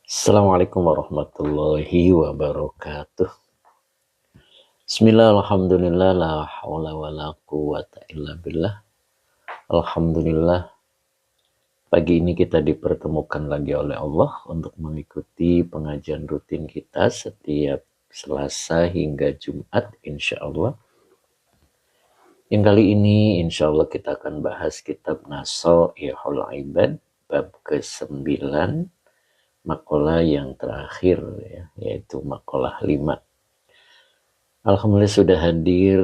Assalamualaikum warahmatullahi wabarakatuh. Bismillah, alhamdulillah, la hawla wa la quwata illa billah. Alhamdulillah, pagi ini kita dipertemukan lagi oleh Allah untuk mengikuti pengajian rutin kita setiap Selasa hingga Jumat, insya Allah. Yang kali ini insya Allah kita akan bahas kitab Nasoihul Ibad, bab ke-9, makalah yang terakhir, ya, yaitu makalah 5. Alhamdulillah sudah hadir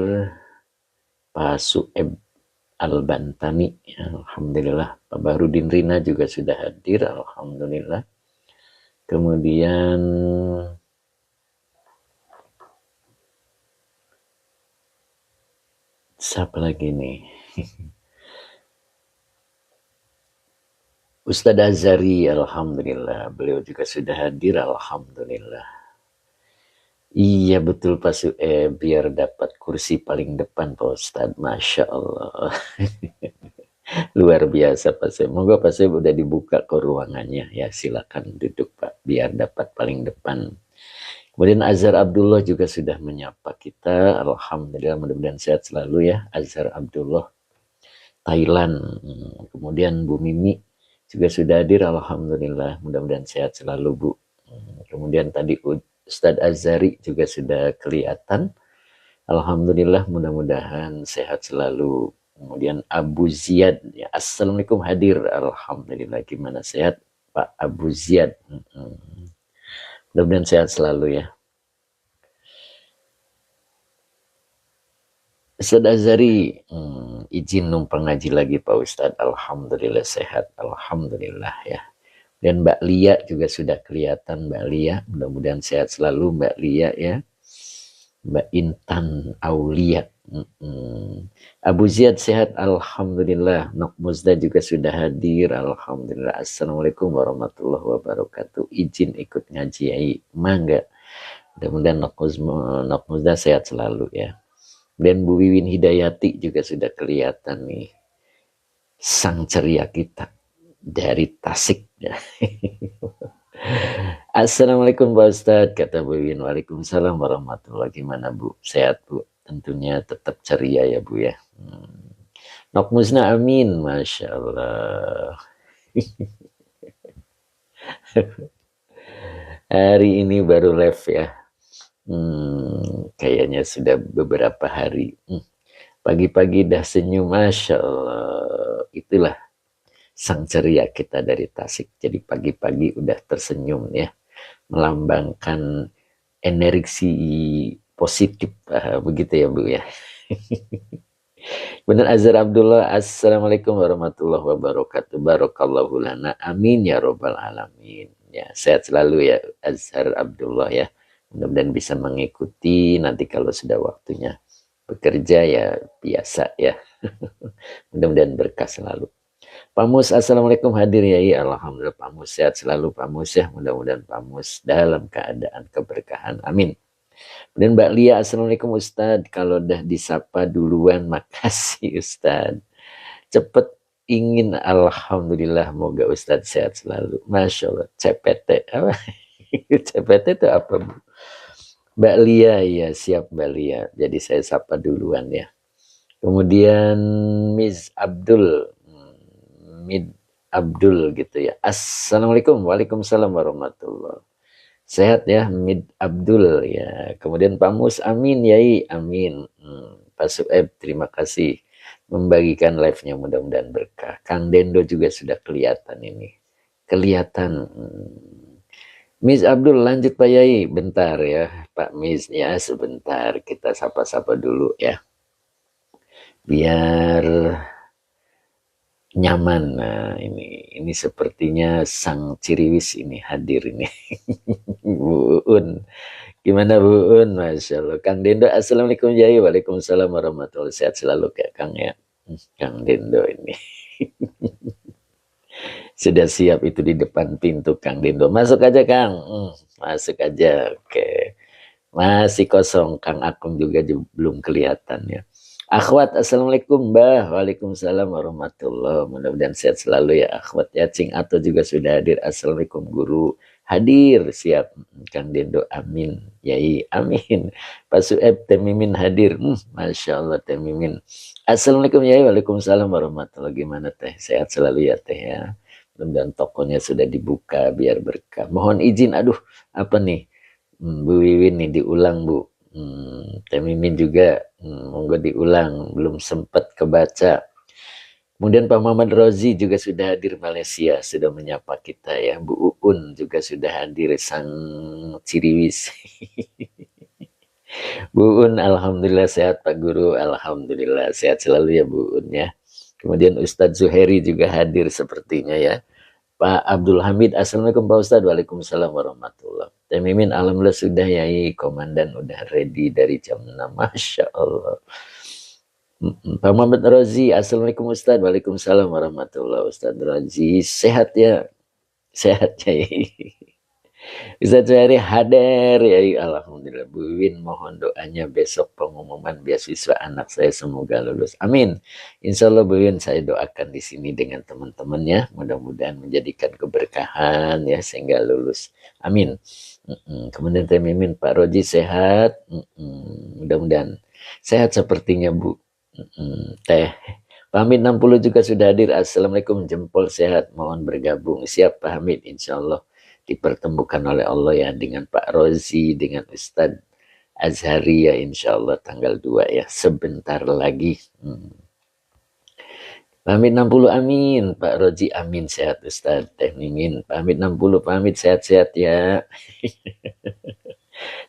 Pak Sueb Al-Bantani. Alhamdulillah. Pak Bahrudin Rina juga sudah hadir. Alhamdulillah. Kemudian siapa lagi nih? Ustadz Azari, alhamdulillah. Beliau juga sudah hadir. Alhamdulillah. Iya betul Pak Sueb, biar dapat kursi paling depan Pak Ustadz. Masya Allah. Luar biasa Pak Sueb. Moga Pak Sueb udah dibuka ke ruangannya. Ya silakan duduk Pak, biar dapat paling depan. Kemudian Azhar Abdullah juga sudah menyapa kita. Alhamdulillah, mudah-mudahan sehat selalu ya Azhar Abdullah, Thailand. Kemudian Bu Mimi juga sudah hadir. Alhamdulillah, mudah-mudahan sehat selalu Bu. Kemudian tadi Ustadz Azhari juga sudah kelihatan. Alhamdulillah, mudah-mudahan sehat selalu. Kemudian Abu Ziyad, ya, Assalamualaikum hadir. Alhamdulillah, gimana sehat Pak Abu Ziyad? Mudah-mudahan sehat selalu ya. Ustadz Azhari, izin numpang ngaji lagi Pak Ustadz. Alhamdulillah sehat, alhamdulillah ya. Dan Mbak Lia juga sudah kelihatan Mbak Lia. Mudah-mudahan sehat selalu Mbak Lia ya. Mbak Intan Aulia. Abu Ziyad sehat, alhamdulillah. Nok Muzda juga sudah hadir, alhamdulillah. Assalamualaikum warahmatullahi wabarakatuh. Izin ikut ngaji ya, mangga. Mudah-mudahan Nok Muzda sehat selalu ya. Dan Bu Wiwin Hidayati juga sudah kelihatan nih, sang ceria kita dari Tasik. Assalamualaikum Pak Ustadz, kata Bu Wiwin. Waalaikumsalam warahmatullahi wabarakatuh. Gimana Bu? Sehat Bu? Tentunya tetap ceria ya Bu ya. Nok Musna amin, Masya Allah. Hari ini baru live ya. Kayaknya sudah beberapa hari. Pagi-pagi dah senyum, Masya Allah. Itulah sang ceria kita dari Tasik. Jadi pagi-pagi udah tersenyum ya. Melambangkan energi positif. Begitu ya Bu ya. Benar Azhar Abdullah, Assalamualaikum warahmatullahi wabarakatuh. Barakallahu lana. Amin ya robbal alamin. Ya, sehat selalu ya Azhar Abdullah ya. Mudah-mudahan bisa mengikuti nanti kalau sudah waktunya bekerja ya biasa ya. Mudah-mudahan berkah selalu. Pak Mus, Assalamualaikum hadir ya. Alhamdulillah Pak Mus sehat selalu Pak Mus ya. Mudah-mudahan Pak Mus dalam keadaan keberkahan. Amin. Dan Mbak Lia, Assalamualaikum Ustadz. Kalau udah disapa duluan, makasih Ustadz. Cepet ingin, alhamdulillah, moga Ustadz sehat selalu. Masya Allah, CPT. Apa? CPT itu apa Bu? Mbak Lia, ya siap Mbak Lia. Jadi saya sapa duluan ya. Kemudian Miss Abdul, Mid Abdul gitu ya. Assalamualaikum, waalaikumsalam warahmatullahi. Sehat ya Mid Abdul ya. Kemudian Pak Mus, amin yai, amin. Pak Sueb, terima kasih membagikan live-nya, mudah-mudahan berkah. Kang Dendo juga sudah kelihatan ini. Kelihatan. Miss Abdul, lanjut Pak Yai. Bentar ya Pak Miss ya, sebentar kita sapa-sapa dulu ya. Biar nyaman. Nah ini sepertinya sang ciriwis ini hadir ini. Bu Un, gimana Bu Un? Masya Allah. Kang Dendo, Assalamualaikum Yai. Waalaikumsalam warahmatullahi wabarakatuh. Sehat selalu kayak Kang ya. Kang Dendo ini. Sudah siap itu di depan pintu Kang Dendo. Masuk aja Kang. Masuk aja. Oke. Masih kosong. Kang Akung juga belum kelihatan ya. Akhwat, Assalamualaikum Mbah. Waalaikumsalam warahmatullahi wabarakatuh. Mudah-mudahan sehat selalu ya Akhwat ya. Cing Ato juga sudah hadir. Assalamualaikum Guru. hadir siap. Kang Dendo amin, Yai amin. Pak Sueb Teh Mimin hadir. Masya Allah Teh Mimin. Assalamualaikum Yai. Waalaikumsalam warahmatullahi. Gimana Teh? Sehat selalu ya Teh ya. Dan tokonya sudah dibuka biar berkah. Mohon izin, aduh apa nih? Bu Wiwin nih diulang Bu. Teh Mimin juga monggo diulang, belum sempat kebaca. Kemudian Pak Muhammad Rozi juga sudah hadir Malaysia, sudah menyapa kita ya. Bu Uun juga sudah hadir, sang Ciriwis. Bu Uun, alhamdulillah sehat Pak Guru, alhamdulillah sehat selalu ya Bu Uun ya. Kemudian Ustadz Zuheri juga hadir sepertinya ya. Pak Abdul Hamid, assalamualaikum Pak Ustadz, waalaikumsalam warahmatullah. Teh Mimin, alhamdulillah sudah Yai, komandan udah ready dari jam 6, Masya Allah. Pak Muhammad Rozi, assalamualaikum Ustadz, waalaikumsalam warahmatullah. Ustadz Rozi, sehat ya, sehat Yai. Ustadz Zuhairi hadir Yai, alhamdulillah. Bu Win, mohon doanya besok pengumuman beasiswa anak saya semoga lulus. Amin. Insya Allah Bu Win, saya doakan di sini dengan teman-temannya, mudah-mudahan menjadikan keberkahan ya sehingga lulus. Amin. Kemudian Teh Mimin, Pak Roji sehat. Mudah-mudahan sehat sepertinya Bu. Teh Pak Hamid 60 juga sudah hadir. Assalamualaikum, jempol sehat, mohon bergabung. Siap Pak Hamid, insya Allah dipertemukan oleh Allah ya dengan Pak Rozi, dengan Ustadz Azhari ya insya Allah tanggal 2 ya, sebentar lagi. Pak Hamid 60 amin, Pak Rozi amin, sehat Ustadz. Teh Mimin, Pak Hamid 60, Pak Hamid sehat-sehat ya.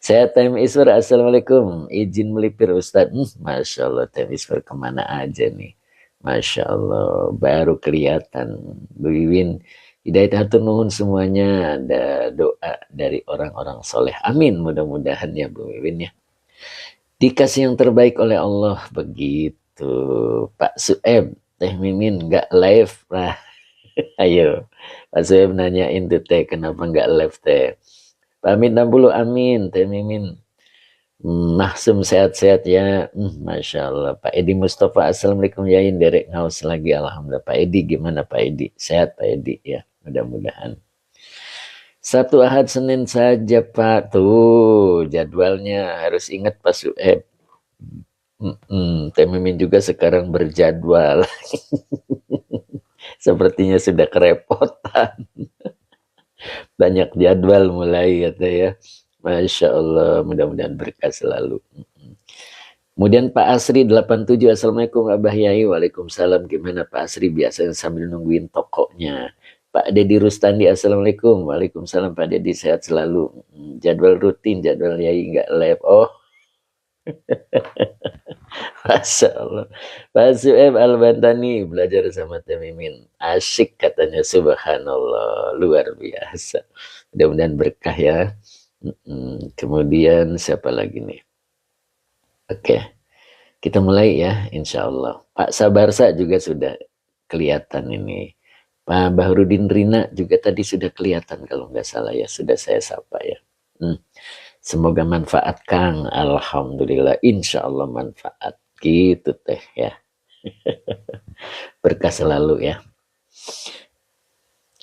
Sehat Teh Iswar, assalamualaikum, izin melipir Ustadz. Masya Allah Teh Iswar kemana aja nih, Masya Allah baru kelihatan. Bu Wiwin, hidayat hatur nuhun semuanya, ada doa dari orang-orang soleh. Amin, mudah-mudahan ya Bu Wiwin ya. Dikasih yang terbaik oleh Allah begitu. Pak Sueb, Teh Mimin nggak live lah. Ayo, Pak Sueb nanyain tuh Teh, kenapa nggak live Teh? Pak Amin 60, amin. Teh Mimin, Mahsum sehat-sehat ya. Masya Allah. Pak Edi Mustafa, assalamualaikum Yain, derek ngaus lagi, alhamdulillah. Pak Edi gimana Pak Edi? Sehat Pak Edi ya, mudah-mudahan. Sabtu Ahad Senin saja Pak, tuh jadwalnya harus ingat Pak Sueb. Teh Mimin juga sekarang berjadwal. Sepertinya sudah kerepotan. Banyak jadwal mulai kata ya. Masya Allah, mudah-mudahan berkah selalu. Kemudian Pak Asri 87, assalamualaikum Abah Yai, waalaikumsalam. Gimana Pak Asri, biasanya sambil nungguin tokonya. Pak Dedi Rustandi, assalamualaikum, waalaikumsalam. Pak Dedi sehat selalu. Jadwal rutin, jadwal Yai nggak live. Oh, Masya Allah. Pak Sueb Al-Bantani belajar sama Teh Mimin. Asyik katanya, subhanallah, luar biasa. Mudah-mudahan berkah ya. Kemudian siapa lagi nih? Oke, kita mulai ya insya Allah. Pak Sabarsa juga sudah kelihatan ini. Pak Bahrudin Rina juga tadi sudah kelihatan kalau nggak salah ya. Sudah saya sapa ya. Semoga manfaat Kang. Alhamdulillah, insya Allah manfaat. Gitu Teh ya. Berkah selalu ya.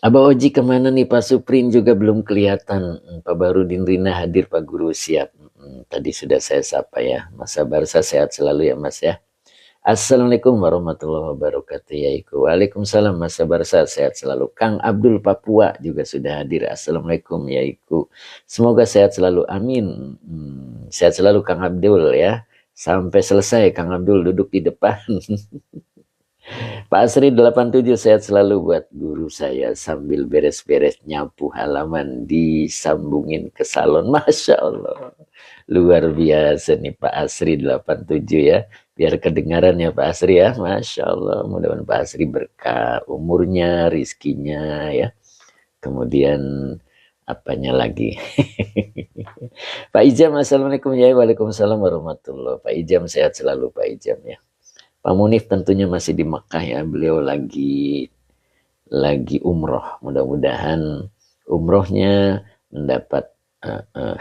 Abah Oji kemana nih, Pak Suprin juga belum kelihatan. Pak Barudin Rina hadir, Pak Guru siap. Tadi sudah saya sapa ya. Mas Sabarsa sehat selalu ya Mas ya. Assalamualaikum warahmatullahi wabarakatuh ya Iku. Waalaikumsalam Mas Sabarsa sehat selalu. Kang Abdul Papua juga sudah hadir. Assalamualaikum ya Iku. Semoga sehat selalu, amin. Sehat selalu Kang Abdul ya. Sampai selesai Kang Abdul duduk di depan. Pak Asri 87 sehat selalu buat guru saya sambil beres-beres nyapu halaman disambungin ke salon. Masya Allah. Luar biasa nih Pak Asri 87 ya. Biar kedengaran ya Pak Asri ya. Masya Allah. Mudah-mudahan Pak Asri berkah umurnya, rizkinya ya. Kemudian apanya lagi. Pak Ijam, assalamualaikum ya. Waalaikumsalam warahmatullahi. Pak Ijam sehat selalu Pak Ijam ya. Pak Munif tentunya masih di Makkah ya, beliau lagi umroh. Mudah-mudahan umrohnya mendapat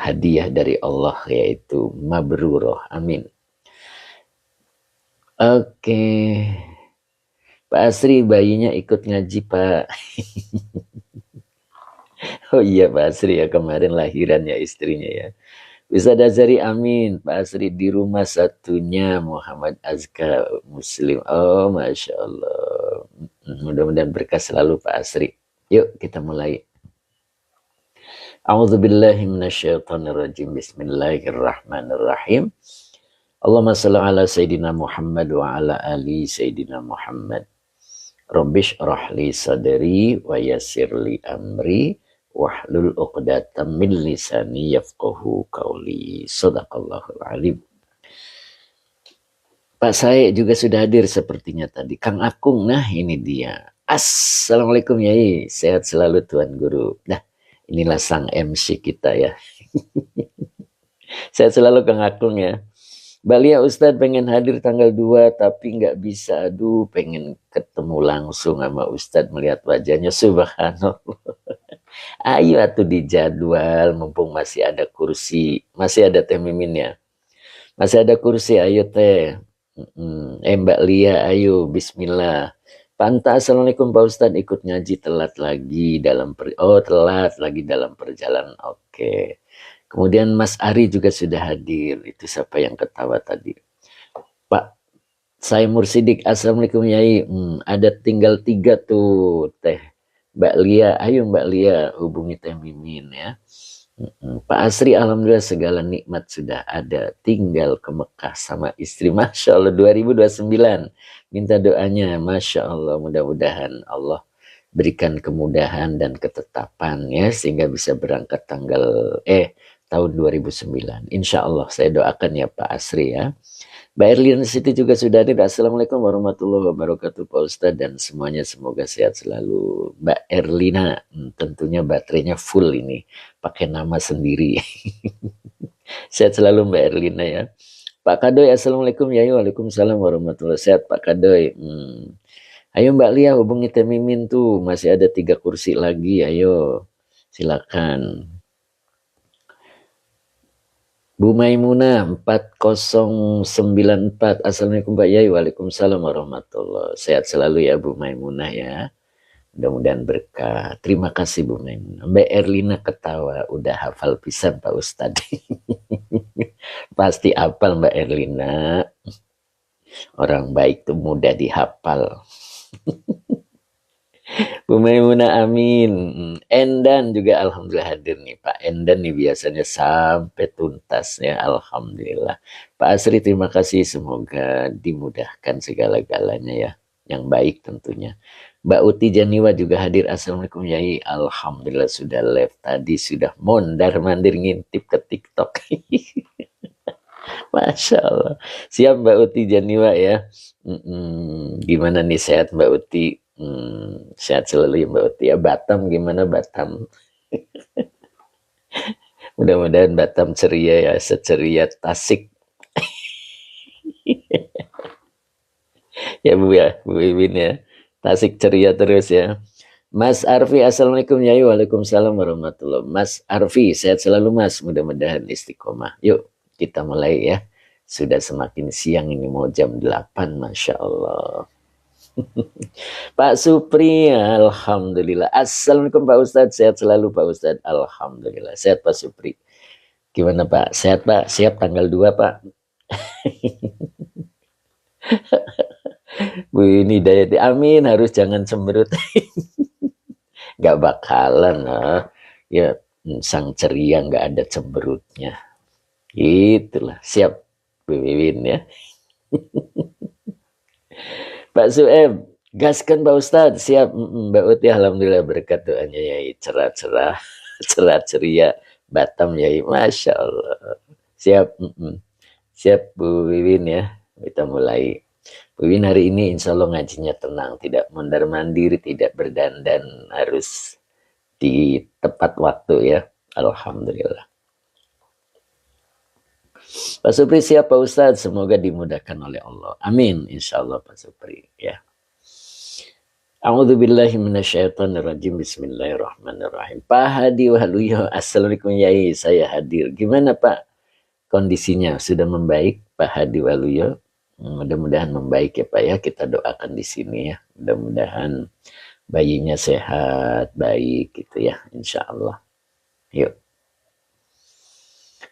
hadiah dari Allah yaitu mabruroh. Amin. Oke. Pak Asri, bayinya ikut ngaji Pak. Oh iya Pak Asri ya, kemarin lahirannya istrinya ya. Ustadz Azari amin. Pak Asri di rumah satunya Muhammad Azka Muslim. Oh Masya Allah. Mudah-mudahan berkah selalu Pak Asri. Yuk kita mulai. A'udzubillahi minasyaitonirrajim. Bismillahirrahmanirrahim. Allahumma shalli ala Sayyidina Muhammad wa ala ali Sayyidina Muhammad. Rabbish rahli sadri wa yassirli amri wahlul 'uqdatam min lisani yafqahu qawli. Shadaqallahul alim. Pak Sae juga sudah hadir sepertinya tadi. Kang Akung, nah ini dia. Assalamualaikum Yai, sehat selalu Tuan Guru. Nah, inilah sang MC kita ya. Sehat selalu Kang Akung ya. Balia Ustadz pengen hadir tanggal 2 tapi nggak bisa. Aduh, pengen ketemu langsung sama Ustadz melihat wajahnya. Subhanallah. Ayo atuh dijadwal mumpung masih ada kursi. Masih ada Teh Mimin ya. Masih ada kursi, ayo Teh. Mbak Lia, ayo bismillah. Panta, assalamualaikum Pak Ustadz, ikut ngaji telat lagi dalam telat lagi dalam perjalanan. Oke. Kemudian Mas Ari juga sudah hadir. Itu siapa yang ketawa tadi? Pak Saimur Sidik, assalamualaikum Yai. Ada tinggal 3 tuh Teh. Mbak Lia, ayo Mbak Lia hubungi Teh Mimin ya. Pak Asri, alhamdulillah segala nikmat sudah ada. Tinggal ke Mekah sama istri. Masya Allah 2029. Minta doanya. Masya Allah, mudah-mudahan Allah berikan kemudahan dan ketetapan ya. Sehingga bisa berangkat tahun 2009. Insya Allah saya doakan ya Pak Asri ya. Mbak Erlina Siti juga sudah hadir. Assalamualaikum warahmatullahi wabarakatuh Pak Ustadz dan semuanya semoga sehat selalu. Mbak Erlina tentunya baterainya full ini. Pakai nama sendiri. Sehat selalu Mbak Erlina ya. Pak Kadoy, assalamualaikum ya. Waalaikumsalam warahmatullahi wabarakatuh. Sehat Pak Kadoy. Ayo Mbak Lia hubungi Teh Mimin tuh. Masih ada 3 kursi lagi. Ayo silakan. Bu Maimunah 4094. Assalamualaikum Pak Yai. Waalaikumsalam warahmatullahi. Sehat selalu ya Bu Maimunah ya. Mudah-mudahan berkah. Terima kasih Bu Maimunah. Mbak Erlina ketawa. Udah hafal pisan Pak Ustadz. Pasti hafal Mbak Erlina. Orang baik tuh mudah dihafal. Bu Maimunah amin. Endan juga alhamdulillah hadir nih Pak. Endan nih biasanya sampai tuntas ya, alhamdulillah. Pak Asri terima kasih, semoga dimudahkan segala-galanya ya, yang baik tentunya. Mbak Uti Janiwa juga hadir. Assalamualaikum Yai. Alhamdulillah sudah live tadi, sudah mondar mandir ngintip ke TikTok. Masya Allah. Siap Mbak Uti Janiwa ya. Gimana nih sehat Mbak Uti? Sehat selalu ya Mbak Uti ya. Batam gimana Batam? Mudah-mudahan Batam ceria ya, seceria Tasik. Ya Bu ya, Bu Iwin ya. Tasik ceria terus ya. Mas Arfi, assalamualaikum ya. Waalaikumsalam warahmatullahi. Mas Arfi, sehat selalu Mas. Mudah-mudahan istiqomah. Yuk kita mulai ya. Sudah semakin siang ini, mau jam 8, Masya Allah. Pak Supri, alhamdulillah. Assalamualaikum Pak Ustadz, sehat selalu Pak Ustadz. Alhamdulillah, sehat Pak Supri. Gimana Pak? Sehat Pak? Siap tanggal 2 Pak? Bu ini Dayati, amin, harus jangan cemberut. Gak bakalan ya, sang ceria gak ada cemberutnya. Itulah, siap Bu Wiwin ya. Pak Sueb, gaskan Pak Ustadz, siap. Mbak Uti, alhamdulillah berkat doanya Yai, cerah-cerah, cerah ceria, Batam Yai, Masya Allah. Siap, siap Bu Wiwin ya, kita mulai. Bu Wiwin hari ini insya Allah ngajinya tenang, tidak mondar mandir, tidak berdandan, harus di tepat waktu ya, alhamdulillah. Pak Supri siap Pak Ustadz, semoga dimudahkan oleh Allah. Amin, insya Allah Pak Supri ya. A'udzubillahi minasyaitonirrajim. Bismillahirrahmanirrahim. Pak Hadi Waluyo, assalamualaikum Yai, saya hadir. Gimana Pak kondisinya? Sudah membaik Pak Hadi Waluyo? Mudah-mudahan membaik ya Pak ya. Kita doakan di sini ya. Mudah-mudahan bayinya sehat, baik gitu ya, insya Allah. Yuk.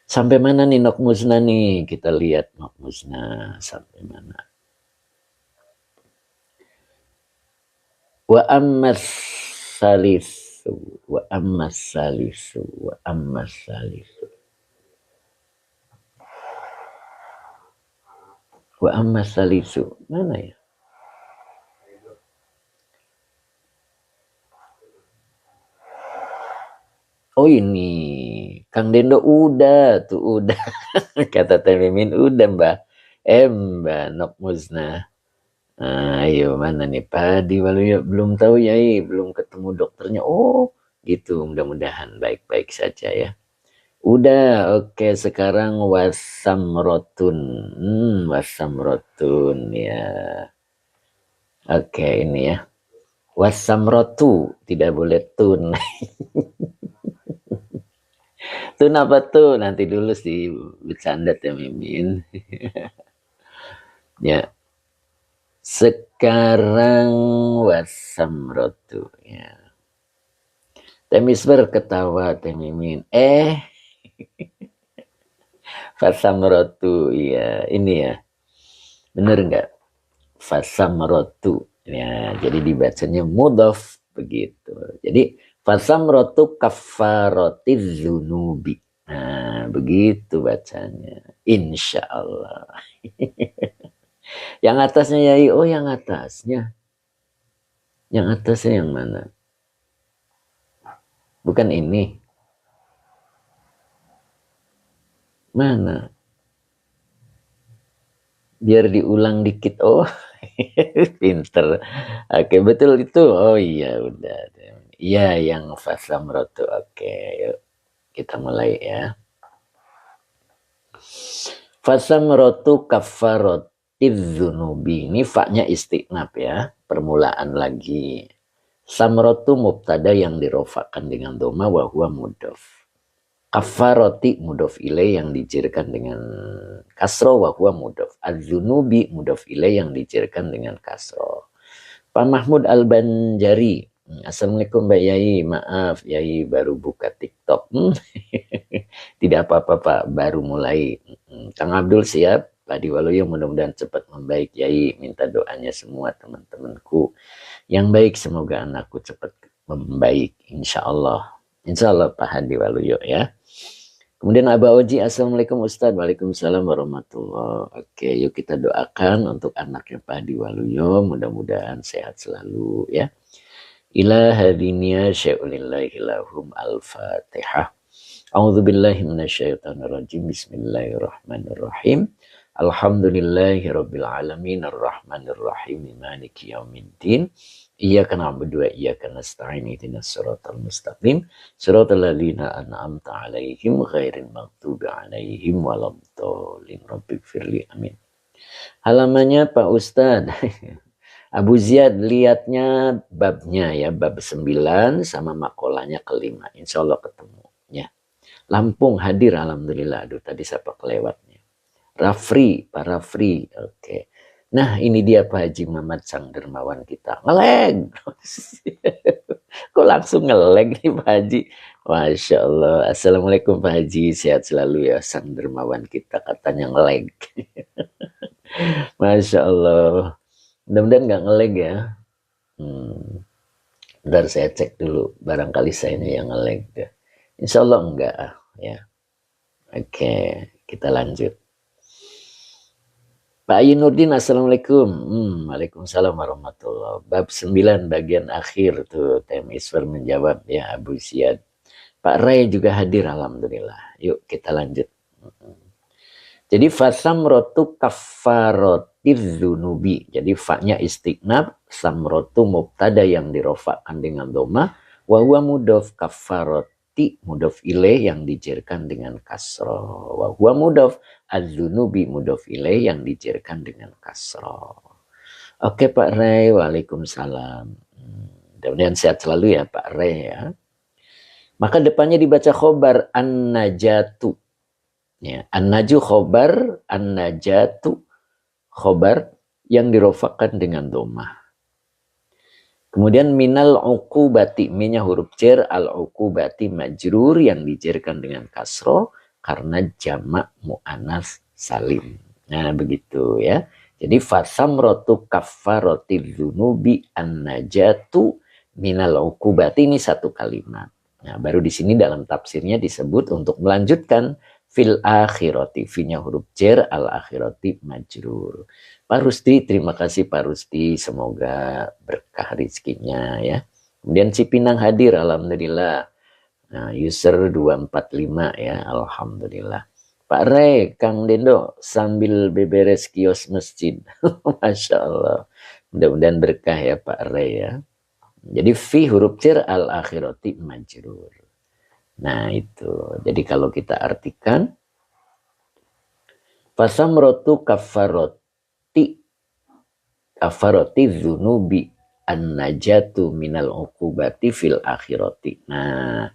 Sampai mana nih Nok Musna nih? Kita lihat Nok Musna sampai mana. Wa ammas salisu, wa ammas salisu, wa ammas salisu. Wa ammas salisu. Mana ya? Oh ini, Kang Dendo udah tuh udah. Kata Teh Mimin udah Mbak. Mbak Nok Musna. Nah, ayo mana nih Pak Hadi Waluyo belum tahu ya, belum ketemu dokternya. Oh, gitu. Mudah-mudahan baik-baik saja ya. Udah, oke. Sekarang wasamrotun. Wasamrotun ya. Oke, ini ya. Wasamrotu tidak boleh tun. Tun apa tuh? Nanti dulu sih bercanda ya Mimin. Ya. Sekarang wasamrotu ya. Teh Misber ketawa Teh Mimin. Fasamrotu ya. Ini ya. Bener nggak? Fasamrotu ya. Jadi dibacanya mudhof begitu. Jadi fasamrotu kafarotiz zunubi. Nah, begitu bacanya. Insya Allah. Yang atasnya Yai, oh yang atasnya. Yang atasnya yang mana? Bukan ini. Mana? Biar diulang dikit. Oh, pinter. Oke, betul itu. Oh iya, udah. Iya, yang fasamrotu. Oke, yuk kita mulai ya. Fasamrotu kafarotiz zunubi. Ini fa-nya istiqnab ya. Permulaan lagi. Samrotu mubtada yang dirofakan dengan doma wa huwa mudhof. Kafaroti mudhof ilaih yang dijirkan dengan kasro wa huwa mudhof. Az-zunubi mudhof ilaih yang dijirkan dengan kasro. Pak Mahmud Al-Banjari. Assalamualaikum Mbak Yai. Maaf Yai baru buka TikTok. Tidak apa-apa Pak, baru mulai. Kang Abdul siap. Pak Diwaluyo mudah-mudahan cepat membaik Yai. Minta doanya semua teman-temanku yang baik, semoga anakku cepat membaik, insya Allah Pak Hadi Waluyo ya. Kemudian Abah Oji, assalamualaikum Ustadz. Waalaikumsalam warahmatullahi. Oke, yuk kita doakan untuk anaknya Pak Hadi Waluyo, mudah-mudahan sehat selalu ya. Ila hadinya syai'ulillahi lahum al-fatihah. A'udzubillahi minasyaitonirrajim. Bismillahirrahmanirrahim. Alhamdulillahi rabbil alamin arrahmanir rahim maliki yaumiddin. Iyyaka na'budu wa iyyaka nasta'in ihdinas siratal mustaqim siratal ladzina an'amta 'alaihim ghairil maghdubi 'alaihim waladdallin. Rabbighfirli amin. Halamannya Pak Ustadz. Abu Ziyad lihatnya babnya ya, bab 9 sama makolanya kelima. Insya Allah ketemu ya. Lampung hadir alhamdulillah. Aduh tadi siapa kelewatnya. Rafri, Pak Rafri. Oke. Nah, ini dia Pak Haji Muhammad Sang Dermawan kita. Ngeleg. Kok langsung ngeleg nih Pak Haji? Masya Allah. Assalamualaikum Pak Haji. Sehat selalu ya Sang Dermawan kita. Katanya ngeleg. Masya Allah. Mudah-mudahan nggak ngeleg ya. Bentar saya cek dulu. Barangkali saya ini yang ngeleg. Insya Allah enggak ya. Oke, kita lanjut. Pak Ayinurdin, assalamualaikum. Waalaikumsalam warahmatullahi. Bab 9 bagian akhir tuh. Tem Isfar menjawab ya Abu Ziyad. Pak Ray juga hadir alhamdulillah. Yuk kita lanjut. Jadi fasamrotu kafarotiz zunubi. Jadi fa-nya istiqnab, samrotu mubtada yang dirofakkan dengan doma, wa huwa mudhof kafaroti mudhof ilaih yang dijerkan dengan kasro. Wa huwa mudhof az-zunubi mudhof ilaih yang dijerkan dengan kasro. Oke Pak Ray, waalaikumsalam. Mudah-mudahan sehat selalu ya Pak Ray ya. Maka depannya dibaca khobar an-najatu. Ya, an-naju khobar, an-najatu khobar yang dirofakkan dengan domah. Kemudian minal uqubati, minnya huruf jar, al uqubati majrur yang dijerkan dengan kasro karena jamak mu'anas salim. Nah begitu ya. Jadi fasamrotu kaffaroti dzunubi an-najatu minal uqubati, ini satu kalimat. Nah baru di sini dalam tafsirnya disebut untuk melanjutkan fil akhirati, fi-nya huruf jar, al akhirati majrur. Pak Rusdi, terima kasih Pak Rusdi, semoga berkah rezekinya ya. Kemudian Cipinang hadir, alhamdulillah. Nah, user 245 ya, alhamdulillah. Pak Rey, Kang Dendo sambil beberes kios masjid. Masya Allah. Mudah-mudahan berkah ya Pak Rey ya. Jadi fi huruf jar al akhirati majrur. Nah itu. Jadi kalau kita artikan fasamrotu kafaroti dzunubi an-najatu minal uqubati fil akhirati. Nah,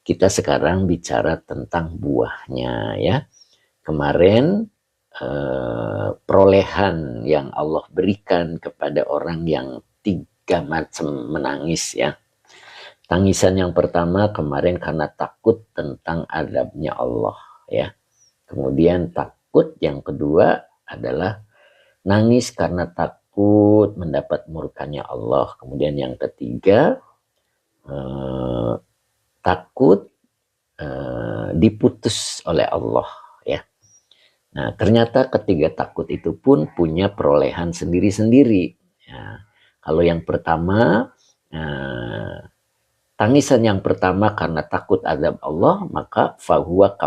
kita sekarang bicara tentang buahnya ya. Kemarin perolehan yang Allah berikan kepada orang yang 3 macam menangis ya. Tangisan yang pertama kemarin karena takut tentang azabnya Allah ya. Kemudian takut yang kedua adalah nangis karena takut mendapat murkanya Allah. Kemudian yang ketiga takut diputus oleh Allah ya. Nah ternyata ketiga takut itu pun punya perolehan sendiri-sendiri ya. Kalau yang pertama tangisan yang pertama karena takut azab Allah, maka fahuwa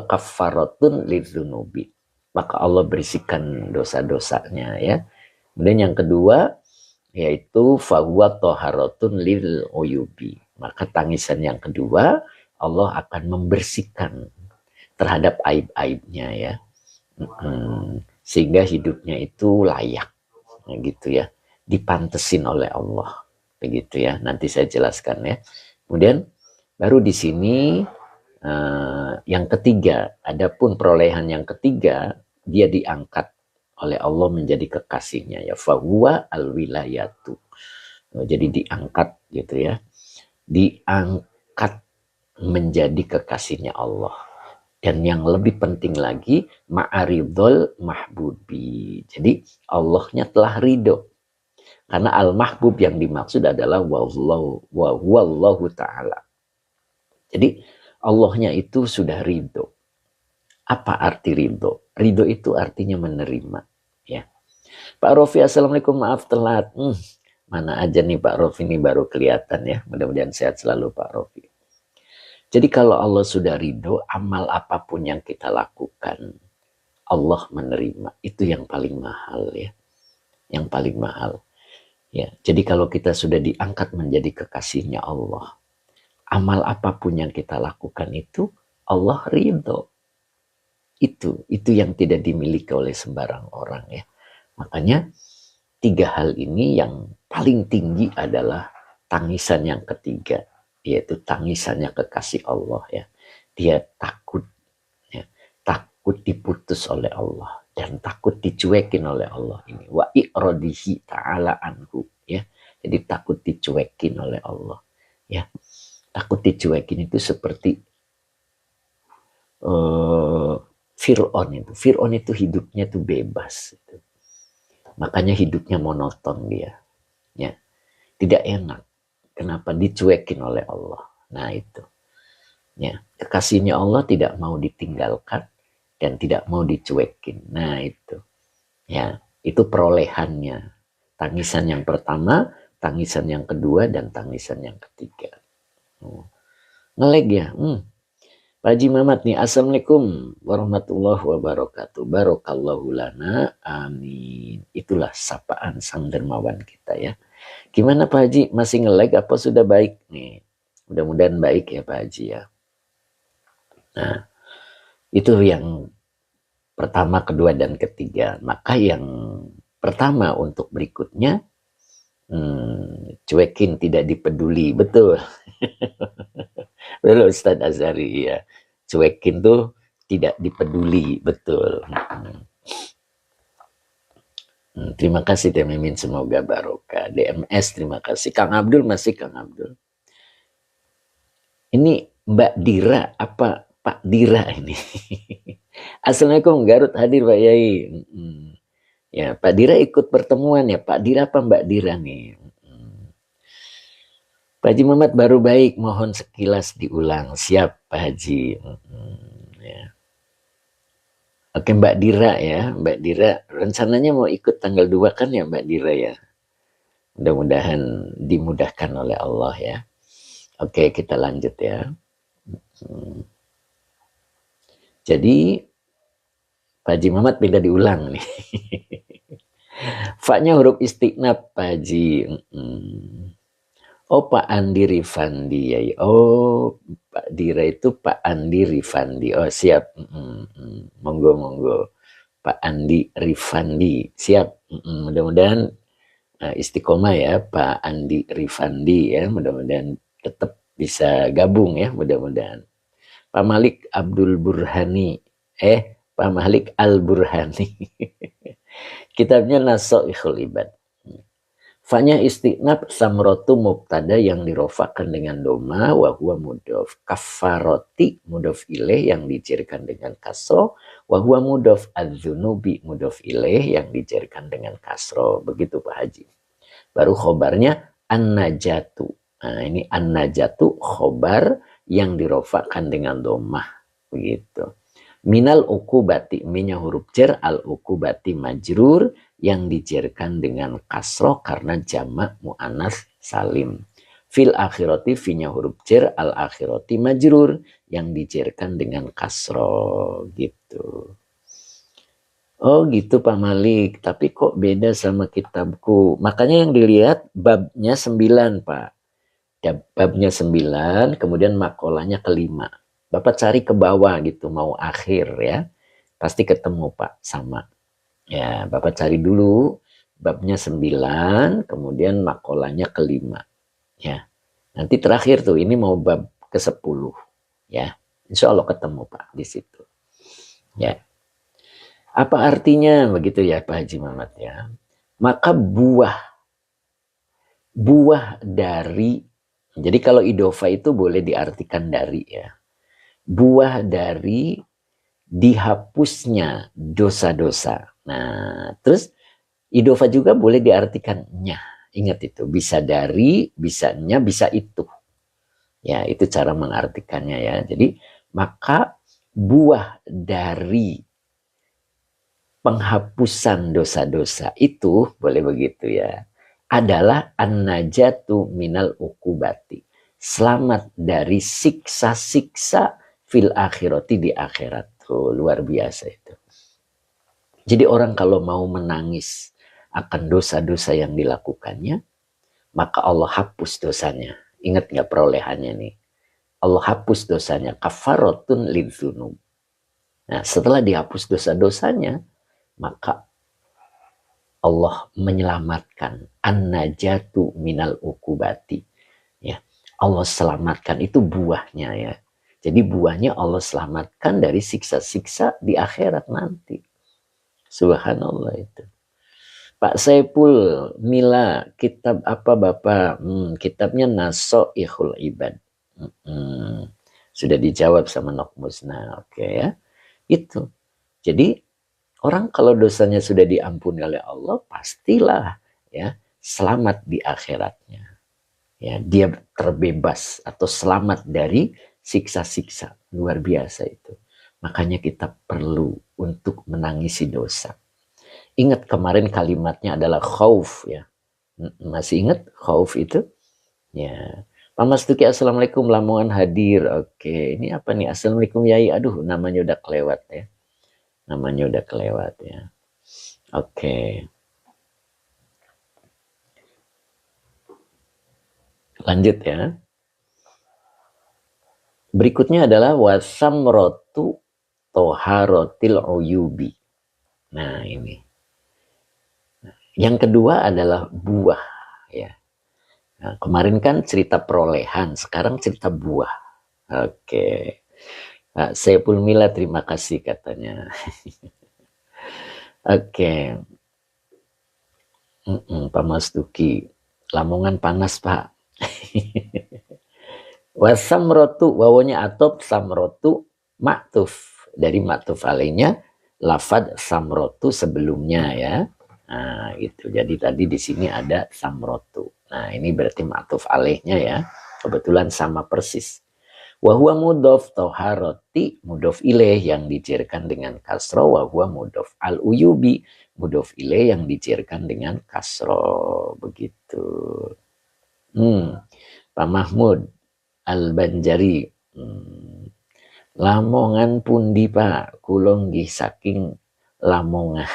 kafaratun lidzunubi, maka Allah bersihkan dosa-dosanya ya. Kemudian yang kedua yaitu fahuwa toharatun lil uyubi, maka tangisan yang kedua Allah akan membersihkan terhadap aib-aibnya ya. Sehingga hidupnya itu layak gitu ya, dipantesin oleh Allah begitu ya. Nanti saya jelaskan ya. Kemudian baru di sini yang ketiga, adapun perolehan yang ketiga, dia diangkat oleh Allah menjadi kekasihnya ya, fahuwa al-wilayatu. Jadi diangkat gitu ya, diangkat menjadi kekasihnya Allah. Dan yang lebih penting lagi, ma'aridul mahbubi. Jadi Allahnya telah ridho. Karena al-mahbub yang dimaksud adalah wallahu ta'ala. Jadi Allahnya itu sudah ridho. Apa arti ridho? Ridho itu artinya menerima. Ya. Pak Rofi, assalamualaikum, maaf telat. Mana aja nih Pak Rofi, ini baru kelihatan ya. Mudah-mudahan sehat selalu Pak Rofi. Jadi kalau Allah sudah ridho, amal apapun yang kita lakukan, Allah menerima. Itu yang paling mahal ya. Yang paling mahal. Ya. Jadi kalau kita sudah diangkat menjadi kekasihnya Allah, amal apapun yang kita lakukan itu Allah ridho. Itu yang tidak dimiliki oleh sembarang orang ya. Makanya 3 hal ini yang paling tinggi adalah tangisan yang ketiga, yaitu tangisannya kekasih Allah ya. Dia takut ya, takut diputus oleh Allah dan takut dicuekin oleh Allah ini. Wa i'radihi ta'ala anhu ya. Jadi takut dicuekin oleh Allah ya. Takut dicuekin itu seperti Fir'aun itu hidupnya tuh bebas gitu. Makanya hidupnya monoton dia ya. Tidak enak. Kenapa? Dicuekin oleh Allah. Nah itu ya. Kekasihnya Allah tidak mau ditinggalkan dan tidak mau dicuekin. Nah itu ya. Itu perolehannya. Tangisan yang pertama, tangisan yang kedua, dan tangisan yang ketiga. Ngeleg ya. Pak Haji Mamat nih, assalamualaikum warahmatullahi wabarakatuh. Barokallahu lana, amin. Itulah sapaan sang dermawan kita ya. Gimana Pak Haji, masih ngelag apa sudah baik nih? Mudah-mudahan baik ya Pak Haji ya. Nah, itu yang pertama, kedua, dan ketiga. Maka yang pertama untuk berikutnya, cuekin, tidak dipeduli, betul. Betul Ustadz Azhari ya. Cuekin tuh tidak dipeduli, betul. Terima kasih Teh Mimin, semoga barokah. DMS terima kasih. Kang Abdul masih Kang Abdul. Ini Mbak Dira apa Pak Dira ini? Assalamualaikum Garut hadir Pak Yai. Ya Pak Dira ikut pertemuan ya. Pak Dira apa Mbak Dira nih? Pak Haji Muhammad baru baik, mohon sekilas diulang. Siap Pak Haji. Ya. Oke Mbak Dira ya, Mbak Dira rencananya mau ikut tanggal 2 kan ya Mbak Dira ya. Mudah-mudahan dimudahkan oleh Allah ya. Oke kita lanjut ya. Jadi Pak Haji Muhammad beda diulang nih. Fa-nya huruf istiqnab Pak Haji. Oh Pak Andi Rifandi ya. Oh Pak Dira itu Pak Andi Rifandi. Oh siap. Monggo monggo. Pak Andi Rifandi. Siap. Mudah-mudahan istiqomah ya Pak Andi Rifandi ya. Mudah-mudahan tetap bisa gabung ya. Mudah-mudahan. Pak Malik Abdul Burhani. Pak Malik Al Burhani. Kitabnya Nasoihul Ibad. Fanya istiqnab samrotu mubtada yang dirofakan dengan doma wa huwa mudhof. Kafaroti mudhof ilaih yang dijarkan dengan kasro wa huwa mudhof adzunubi mudhof ilaih yang dijarkan dengan kasro. Begitu Pak Haji. Baru khobarnya an-najatu. Nah, ini an-najatu khobar yang dirofakan dengan doma. Begitu. Minal ukubati, minya huruf jar, al ukubati majrur yang dijerkan dengan kasroh karena jamak mu'anats salim. Fil akhirati, finya huruf jar, al akhirati majrur yang dijerkan dengan kasroh gitu. Oh gitu Pak Malik, tapi kok beda sama kitabku. Makanya yang dilihat babnya 9 Pak. Babnya 9, kemudian makolahnya kelima. Bapak cari ke bawah gitu, mau akhir ya. Pasti ketemu Pak, sama. Ya, Bapak cari dulu babnya 9, kemudian makolahnya kelima. Ya, nanti terakhir tuh, ini mau bab ke-10. Ya, insya Allah ketemu Pak di situ. Ya. Apa artinya begitu ya Pak Haji Muhammad ya? Maka buah dari, jadi kalau idofa itu boleh diartikan dari ya. Buah dari dihapusnya dosa-dosa. Nah, terus idofa juga boleh diartikan nya. Ingat itu, bisa dari, bisa nya, bisa itu. Ya, itu cara mengartikannya ya. Jadi, maka buah dari penghapusan dosa-dosa itu, boleh begitu ya, adalah an-najatu minal ukubati. Selamat dari siksa-siksa fil akhirati di akhirat. Tuh, luar biasa itu. Jadi orang kalau mau menangis akan dosa-dosa yang dilakukannya, maka Allah hapus dosanya. Ingat nggak perolehannya nih? Allah hapus dosanya. Kafaratun lidzunub. Nah setelah dihapus dosa-dosanya, maka Allah menyelamatkan. An-najatu minal ukubati. Ya, Allah selamatkan, itu buahnya ya. Jadi buahnya Allah selamatkan dari siksa-siksa di akhirat nanti. Subhanallah itu. Pak Saiful Mila, kitab apa Bapak? Kitabnya Nasoihul Ibad. Sudah dijawab sama Nok Musna. Oke ya. Itu. Jadi orang kalau dosanya sudah diampuni oleh Allah, pastilah ya selamat di akhiratnya. Ya, dia terbebas atau selamat dari siksa-siksa. Luar biasa itu. Makanya kita perlu untuk menangisi dosa. Ingat kemarin kalimatnya adalah khauf ya. Masih ingat khauf itu? Ya. Pak Mas Tuki, Assalamualaikum, Lamongan hadir. Oke, ini apa nih? Assalamualaikum Yai. Aduh, namanya udah kelewat ya. Namanya udah kelewat ya. Oke. Lanjut ya. Berikutnya adalah wasamrotu toharotil uyubi. Nah ini. Yang kedua adalah buah. Ya. Nah, kemarin kan cerita perolehan, sekarang cerita buah. Oke. Pak Saiful Mila terima kasih katanya. Oke. Pak Mastuki. Lamongan panas, Pak. Wasamrotu, wawonya atop, samrotu maktuf. Dari maktuf alainya, lafad samrotu sebelumnya ya. Nah, gitu. Jadi tadi di sini ada samrotu. Nah, ini berarti maktuf alaihnya ya. Kebetulan sama persis. Wahwa mudof toharoti mudof ilaih yang dicairkan dengan kasro. Wahwa mudof al uyubi mudof ilaih yang dicairkan dengan kasro. Begitu. Pak Mahmud Al-Banjari. Lamongan pundi Pak, kulong nggih saking Lamongan.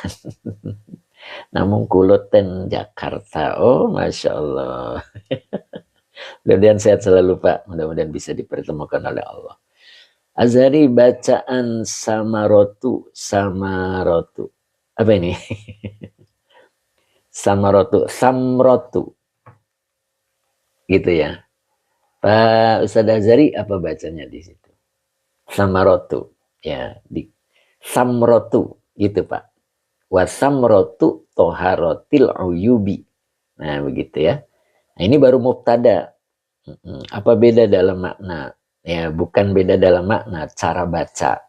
Namun kuloten Jakarta. Oh, Masya Allah. Mudah-mudahan sehat selalu Pak. Mudah-mudahan bisa dipertemukan oleh Allah. Azhari bacaan samarotu. Apa ini? Samrotu. Gitu ya. Pak Ustadz Azhari apa bacanya di situ? Samarotu. Ya, di samrotu gitu Pak. Wasamrotu toharotil uyubi. Nah, begitu ya. Nah, ini baru mubtada. Apa beda dalam makna? Ya, bukan beda dalam makna, cara baca.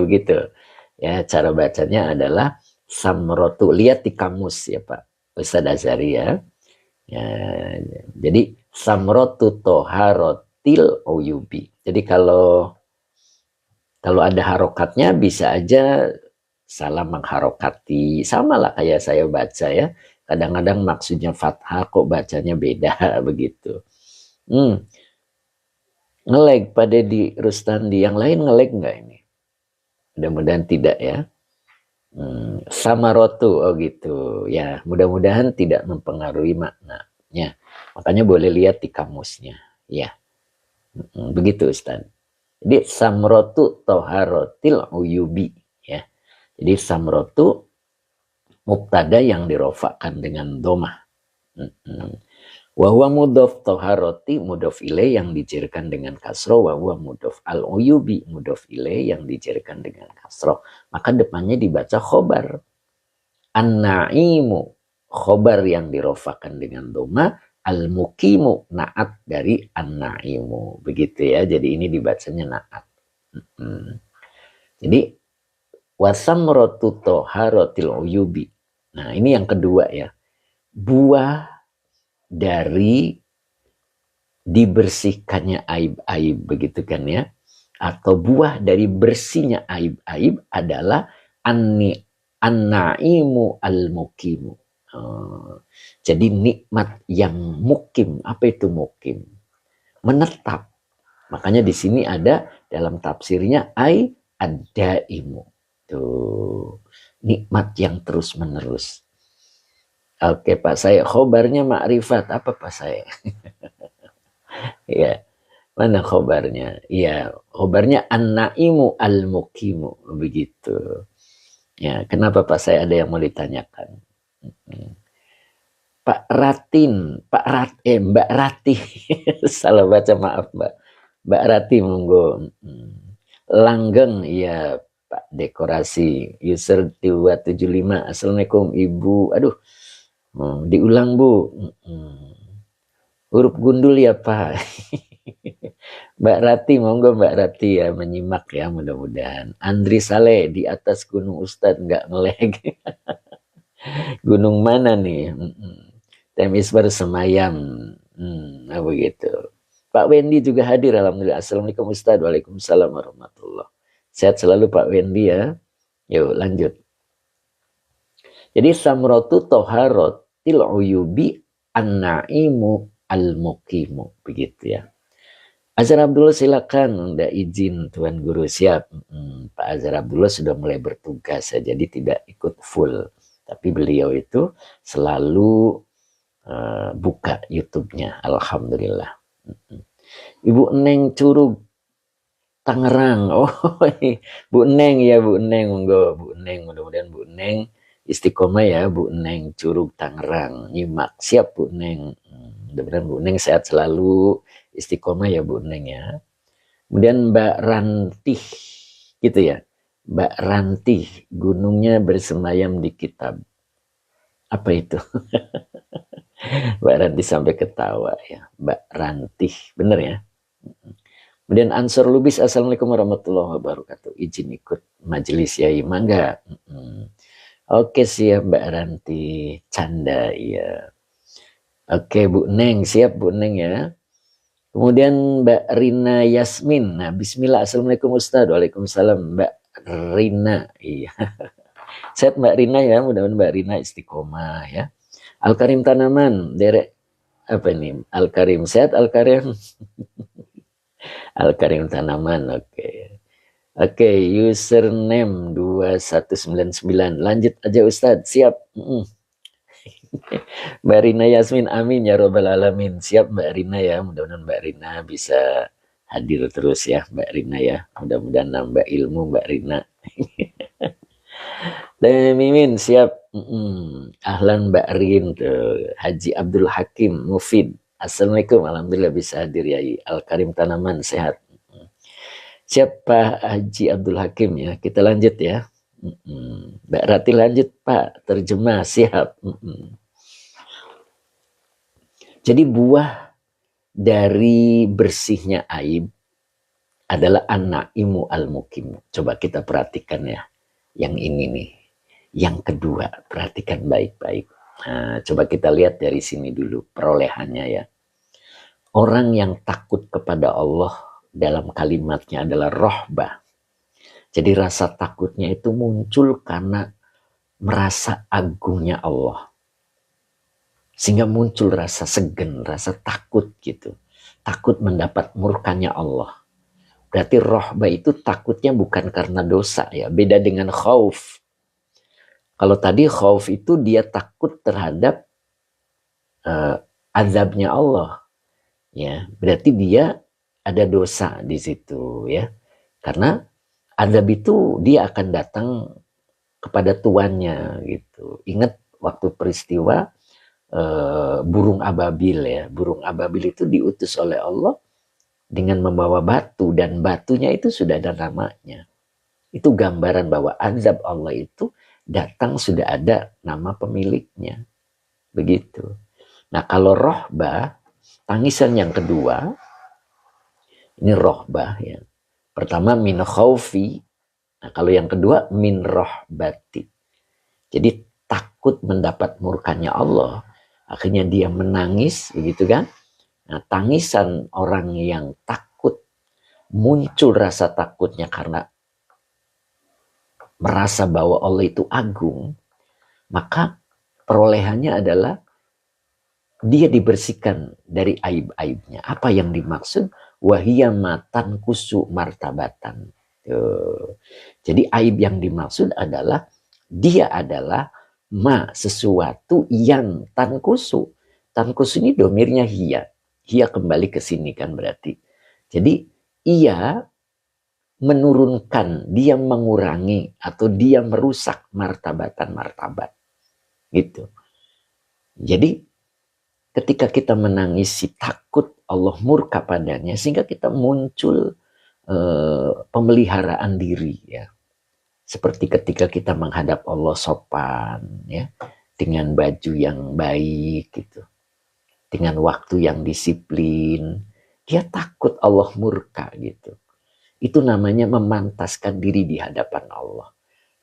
Begitu. Ya, cara bacanya adalah samrotu. Lihat di kamus ya Pak Ustadz Azhari ya. Ya, jadi samrotu toharotil uyubi. Jadi kalau ada harokatnya bisa aja salah mengharokati. Sama lah kayak saya baca ya. Kadang-kadang maksudnya fathah kok bacanya beda begitu. Ngelag pada di Rustandi. Yang lain ngelag nggak ini? Mudah-mudahan tidak ya. Samarotu, oh gitu. Ya, mudah-mudahan tidak mempengaruhi maknanya. Makanya boleh lihat di kamusnya. Ya, begitu Ustaz. Jadi samrotu toharotil uyubi. Ya, jadi samrotu mubtada yang dirofakkan dengan domah. Wahwa mudof toharoti mudof ile yang dicairkan dengan kasro. Wahwa mudof al uyubi mudof ile yang dicairkan dengan kasro. Maka depannya dibaca khobar. An-na'imu khobar yang dirofakan dengan doma. Al-mukimu naat dari an-na'imu. Begitu ya. Jadi ini dibacanya naat. Jadi wasamrotu toharotil uyubi. Nah ini yang kedua ya. Buah dari dibersihkannya aib-aib begitu kan ya, atau buah dari bersihnya aib-aib adalah an-naimu al-mukimu. Jadi nikmat yang mukim. Apa itu mukim? Menetap. Makanya di sini ada dalam tafsirnya ad-daimu. Tuh, nikmat yang terus menerus. Oke Pak saya, khobarnya makrifat apa Pak saya? Ya, mana khobarnya? Ya, khobarnya an-naimu al-mukimu begitu. Ya, kenapa Pak saya ada yang mau ditanyakan? Pak Ratin, Mbak Rati, salah baca maaf Mbak Rati monggo. Langgeng ya Pak dekorasi user 275. Assalamualaikum Ibu. Aduh. Diulang Bu. Huruf gundul ya Pak. Mbak Rati, monggo Mbak Rati ya menyimak ya mudah-mudahan. Andri Saleh di atas Gunung Ustadz nggak ngelag. Gunung mana nih? Temis bersemayam. Nah begitu. Pak Wendy juga hadir alhamdulillah. Assalamualaikum Ustadz. Waalaikumsalam warahmatullah. Sehat selalu Pak Wendy ya. Yuk lanjut. Jadi samrotu toharot til uyubi an-naimu al-mukimu begitu ya. Azhar Abdullah silakan, udah izin Tuan Guru siap. Pak Azhar Abdullah sudah mulai bertugas jadi tidak ikut full, tapi beliau itu selalu buka YouTube-nya, alhamdulillah. Ibu Neng Curug Tangerang, oh Bu Neng ya Bu Neng, monggo Bu Neng, mudah-mudahan Bu Neng istiqomah ya Bu Neng Curug Tangerang, nyimak siap Bu Neng. Mudah-mudahan Bu Neng sehat selalu, istiqomah ya Bu Neng ya. Kemudian Mbak Rantih gitu ya, Mbak Rantih gunungnya bersemayam di kitab. Apa itu? Mbak Ranti sampai ketawa ya. Mbak Ranti, bener ya? Kemudian Ansor Lubis, Assalamualaikum warahmatullahi wabarakatuh. Izin ikut majelis Yai, mangga. Oke siap Mbak Ranti, canda ya. Oke Bu Neng, siap Bu Neng ya. Kemudian Mbak Rina Yasmin. Nah, bismillah. Assalamualaikum Ustaz. Waalaikumsalam Mbak Rina. Iya. Sehat Mbak Rina ya, mudah-mudahan Mbak Rina istiqomah ya. Al-Karim Tanaman, derek apa ini? Al-Karim sehat Al-Karim. Al-Karim Tanaman, oke. Oke, username 2199. Lanjut aja Ustadz, siap. Mbak Rina Yasmin, amin ya robbal alamin. Siap Mbak Rina ya, mudah-mudahan Mbak Rina bisa hadir terus ya Mbak Rina ya. Mudah-mudahan nambah ilmu Mbak Rina. Dan Mimin siap. Ahlan Mbak Rin tuh. Haji Abdul Hakim Mufid. Assalamualaikum, alhamdulillah bisa hadir ya. Al-Karim Tanaman sehat. Siap Pak Haji Abdul Hakim ya. Kita lanjut ya. Mbak Rati lanjut Pak, terjemah siap. Jadi buah dari bersihnya aib adalah an-naimu al-mukim. Coba kita perhatikan ya. Yang ini nih. Yang kedua, perhatikan baik-baik. Nah, coba kita lihat dari sini dulu perolehannya ya. Orang yang takut kepada Allah dalam kalimatnya adalah rohbah. Jadi rasa takutnya itu muncul karena merasa agungnya Allah. Sehingga muncul rasa segen, rasa takut gitu. Takut mendapat murkanya Allah. Berarti rohbah itu takutnya bukan karena dosa ya. Beda dengan khauf. Kalau tadi khauf itu dia takut terhadap azabnya Allah. Ya, berarti dia ada dosa di situ ya. Karena azab itu dia akan datang kepada tuannya gitu. Ingat waktu peristiwa burung ababil ya. Burung ababil itu diutus oleh Allah dengan membawa batu dan batunya itu sudah ada namanya. Itu gambaran bahwa azab Allah itu datang sudah ada nama pemiliknya. Begitu. Nah, kalau rohbah, tangisan yang kedua, ini rohbah ya. Pertama min khaufi. Nah, kalau yang kedua min rohbati. Jadi takut mendapat murkanya Allah. Akhirnya dia menangis, begitu kan? Nah, tangisan orang yang takut, muncul rasa takutnya karena merasa bahwa Allah itu agung, maka perolehannya adalah dia dibersihkan dari aib-aibnya. Apa yang dimaksud? Wahiyamatan kusu martabatan. Jadi aib yang dimaksud adalah dia adalah sesuatu yang tankusu. Tankusu ini domirnya hiya. Hiya kembali ke sini kan berarti. Jadi ia menurunkan, dia mengurangi atau dia merusak martabat. Gitu. Jadi ketika kita menangisi takut Allah murka padanya, sehingga kita muncul pemeliharaan diri ya. Seperti ketika kita menghadap Allah sopan ya, dengan baju yang baik gitu. Dengan waktu yang disiplin, dia takut Allah murka gitu. Itu namanya memantaskan diri di hadapan Allah.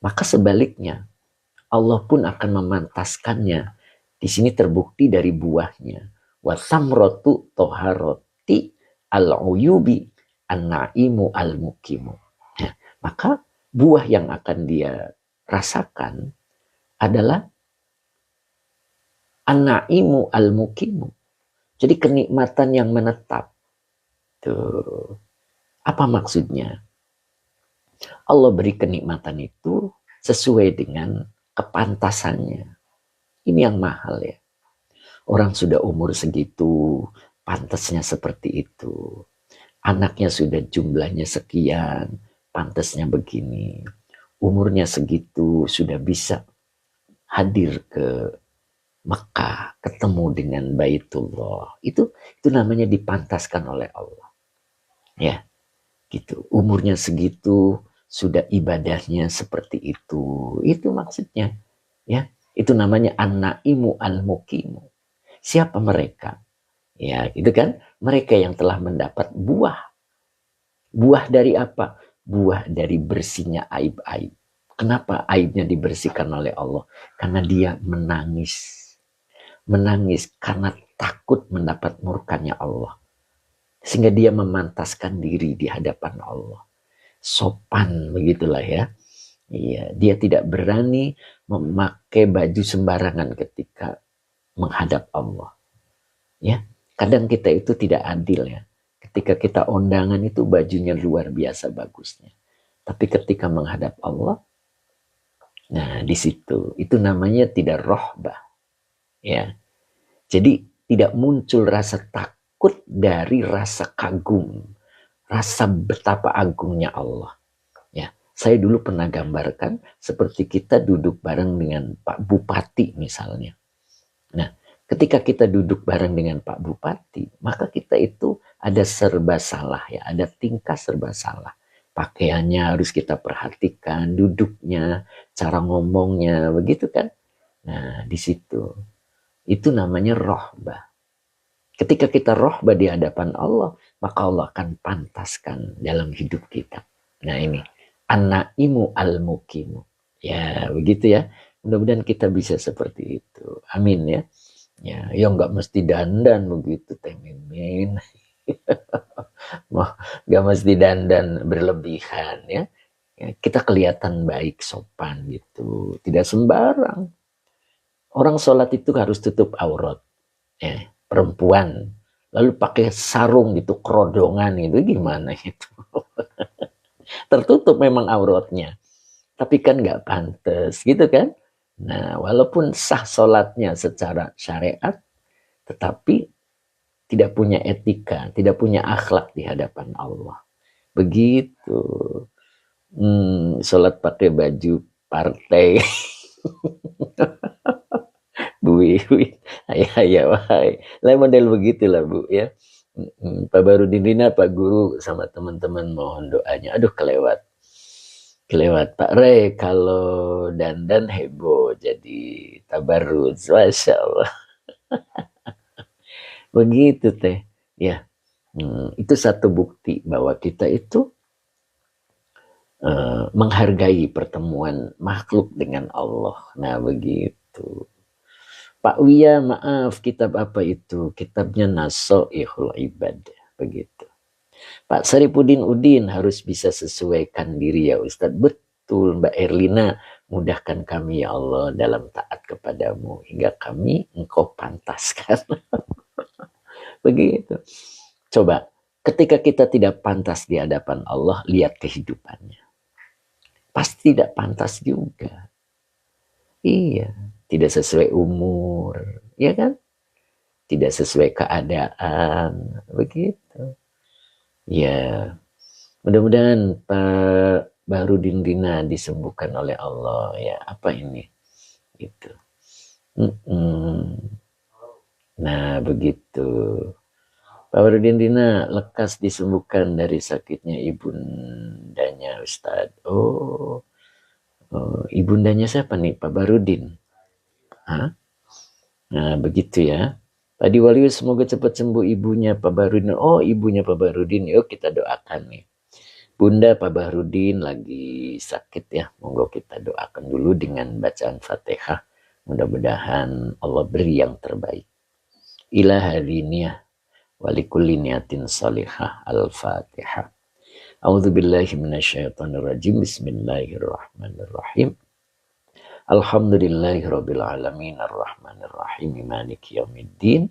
Maka sebaliknya, Allah pun akan memantaskannya. Di sini terbukti dari buahnya. Wa samratu toharoti al-uyubi an-naimu al-mukimu. Ya, maka buah yang akan dia rasakan adalah an-naimu al-mukimu. Jadi kenikmatan yang menetap. Tuh. Apa maksudnya? Allah beri kenikmatan itu sesuai dengan kepantasannya. Ini yang mahal ya. Orang sudah umur segitu, pantasnya seperti itu. Anaknya sudah jumlahnya sekian, pantasnya begini. Umurnya segitu, sudah bisa hadir ke Mekah, ketemu dengan Baitullah. Itu namanya dipantaskan oleh Allah. Ya. Gitu. Umurnya segitu sudah ibadahnya seperti itu maksudnya ya. Itu namanya an-naimu al-muqimu. Siapa mereka? Ya, itu kan mereka yang telah mendapat buah. Buah dari apa? Buah dari bersihnya aib-aib. Kenapa aibnya dibersihkan oleh Allah? Karena dia menangis. Menangis karena takut mendapat murkanya Allah. Sehingga dia memantaskan diri di hadapan Allah. Sopan begitulah ya. Iya, dia tidak berani memakai baju sembarangan ketika menghadap Allah. Ya, kadang kita itu tidak adil ya. Ketika kita undangan itu bajunya luar biasa bagusnya. Tapi ketika menghadap Allah, nah di situ itu namanya tidak rohbah. Ya, jadi tidak muncul rasa takut dari rasa kagum, rasa betapa agungnya Allah. Ya, saya dulu pernah gambarkan seperti kita duduk bareng dengan Pak Bupati misalnya. Nah, ketika kita duduk bareng dengan Pak Bupati, maka kita itu ada serba salah ya, ada tingkah serba salah. Pakaiannya harus kita perhatikan, duduknya, cara ngomongnya, begitu kan? Nah, di situ. Itu namanya rohbah. Ketika kita rohbah di hadapan Allah, maka Allah akan pantaskan dalam hidup kita. Nah ini, an-naimu al-muqimu. Ya, begitu ya. Mudah-mudahan kita bisa seperti itu. Amin ya. Ya nggak mesti dandan begitu Teh Mimin. Nggak mesti dandan berlebihan ya. Ya. Kita kelihatan baik, sopan gitu. Tidak sembarang. Orang sholat itu harus tutup aurat. Ya, perempuan. Lalu pakai sarung gitu, kerodongan itu gimana itu. Tertutup memang auratnya. Tapi kan nggak pantas gitu kan. Nah walaupun sah sholatnya secara syariat, tetapi tidak punya etika, tidak punya akhlak di hadapan Allah. Begitu. Sholat pakai baju partai. Bu Wiwin, ayah wahai. Lain model begitulah Bu ya. Pak Barudin Dina, Pak Guru sama teman-teman mohon doanya. Aduh kelewat. Kelewat Pak Rey kalau dandan heboh jadi tabarruz. Masya Allah. Begitu teh. Ya. Itu satu bukti bahwa kita itu menghargai pertemuan makhluk dengan Allah. Nah begitu. Pak Wia maaf, kitab apa itu? Kitabnya Nasoihul Ibad. Begitu. Pak Saripudin Udin harus bisa sesuaikan diri ya Ustadz. Betul Mbak Erlina. Mudahkan kami ya Allah dalam taat kepadamu. Hingga kami engkau pantaskan. Begitu. Coba, ketika kita tidak pantas di hadapan Allah, lihat kehidupannya. Pasti tidak pantas juga. Iya, tidak sesuai umur, ya kan? Tidak sesuai keadaan, begitu. Ya, mudah-mudahan Pak Barudin Dina disembuhkan oleh Allah. Ya, apa ini? Gitu. Nah, begitu. Pak Barudin Dina lekas disembuhkan dari sakitnya ibundanya Ustadz. Oh, ibundanya siapa nih Pak Barudin? Hah? Nah begitu ya. Pak Diwalius semoga cepat sembuh ibunya Pak Barudin. Oh ibunya Pak Barudin, yuk kita doakan nih. Bunda Pak Barudin lagi sakit ya. Monggo kita doakan dulu dengan bacaan Fatihah. Mudah-mudahan Allah beri yang terbaik. Ila hadiniyah walikulli niyatin salihah. Al-Fatihah. A'udzubillahi minasyaitonirrajim. Bismillahirrahmanirrahim. Alhamdulillahirabbil alamin arrahmanir rahim maliki yaumiddin.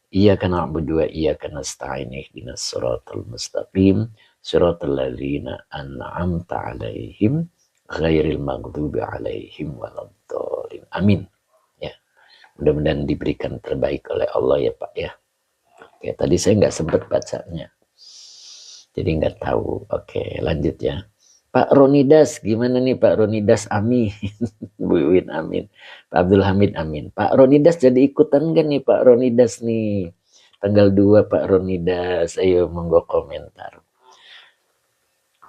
Iyyaka na'budu wa iyyaka nasta'in ihdinas siratal mustaqim siratal ladzina an'amta 'alaihim ghairil maghdubi 'alaihim waladdallin. Amin. Ya. Mudah-mudahan diberikan terbaik oleh Allah ya Pak ya. Oke, tadi saya nggak sempat bacanya. Jadi nggak tahu. Oke, lanjut ya. Pak Ronidas, gimana nih Pak Ronidas? Amin. Bu Iwin, amin. Pak Abdul Hamid, amin. Pak Ronidas jadi ikutan gak nih Pak Ronidas nih? Tanggal 2 Pak Ronidas, ayo monggo komentar.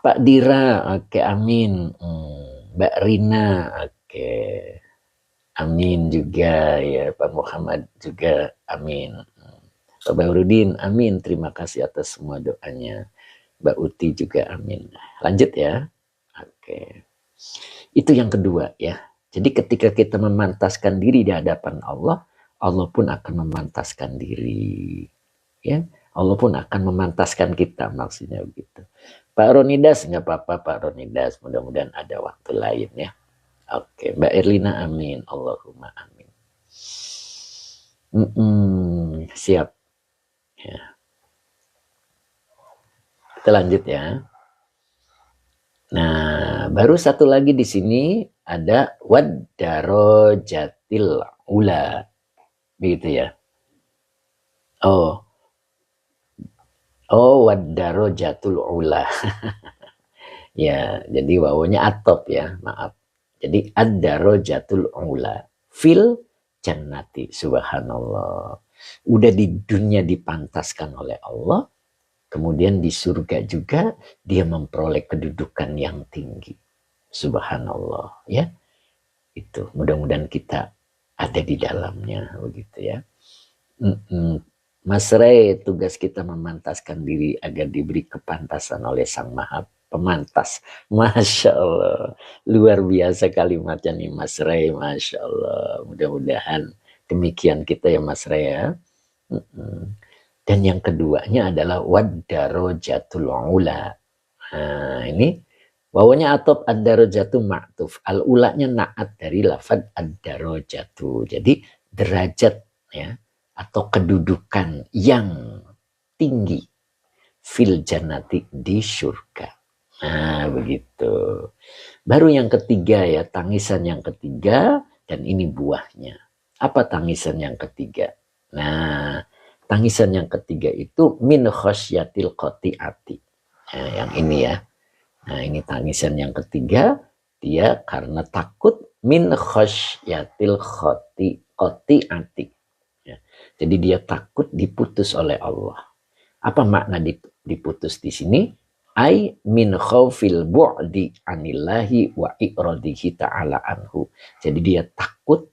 Pak Dira, oke amin. Mbak Rina, oke. Amin juga ya, Pak Muhammad juga amin. Pak Bahrudin amin, terima kasih atas semua doanya. Mbak Uti juga amin. Lanjut ya. Oke. Itu yang kedua ya. Jadi ketika kita memantaskan diri di hadapan Allah, Allah pun akan memantaskan diri. Ya, Allah pun akan memantaskan kita, maksudnya begitu. Pak Ronidas, nggak apa-apa Pak Ronidas, mudah-mudahan ada waktu lain ya. Oke, Mbak Erlina amin, Allahumma amin. Siap. Ya. Kita lanjut ya. Nah, baru satu lagi di sini ada wad-darajatil ula. Begitu ya. Oh, wad-darajatul ula. Ya, jadi wawunya atop ya, maaf. Jadi ad-darajatul ula fil jannati, subhanallah. Udah di dunia dipantaskan oleh Allah, kemudian di surga juga dia memperoleh kedudukan yang tinggi. Subhanallah ya. Itu mudah-mudahan kita ada di dalamnya begitu ya. Mas Ray, tugas kita memantaskan diri agar diberi kepantasan oleh Sang Maha Pemantas. Masya Allah, luar biasa kalimatnya nih Mas Ray, Masya Allah. Mudah-mudahan demikian kita ya Mas Ray ya. Dan yang keduanya adalah wad-darajatul ula. Nah, ini wawunya atop ad-darajatu ma'tuf. Al-ulanya na'at dari lafad ad-darajatu. Jadi derajat ya, atau kedudukan yang tinggi fil jannati, di surga. Nah, begitu. Baru yang ketiga ya, tangisan yang ketiga, dan ini buahnya. Apa tangisan yang ketiga? Nah, tangisan yang ketiga itu min khosyatil qati'ati. Nah, yang ini ya. Nah, ini tangisan yang ketiga, dia karena takut min khosyatil qati'ati. Ya. Jadi dia takut diputus oleh Allah. Apa makna diputus di sini? Ai min khaufil bu'di anillahi wa i'radihi ta'ala anhu. Jadi dia takut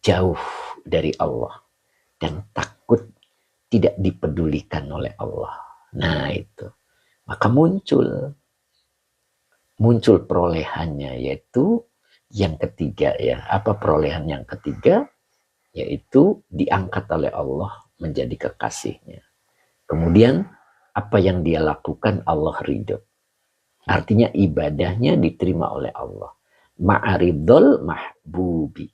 jauh dari Allah dan takut tidak dipedulikan oleh Allah. Nah, itu. Maka muncul perolehannya, yaitu yang ketiga ya. Apa perolehan yang ketiga? Yaitu diangkat oleh Allah menjadi kekasihnya. Kemudian apa yang dia lakukan Allah ridho. Artinya ibadahnya diterima oleh Allah. Ma'aridul mahbubi.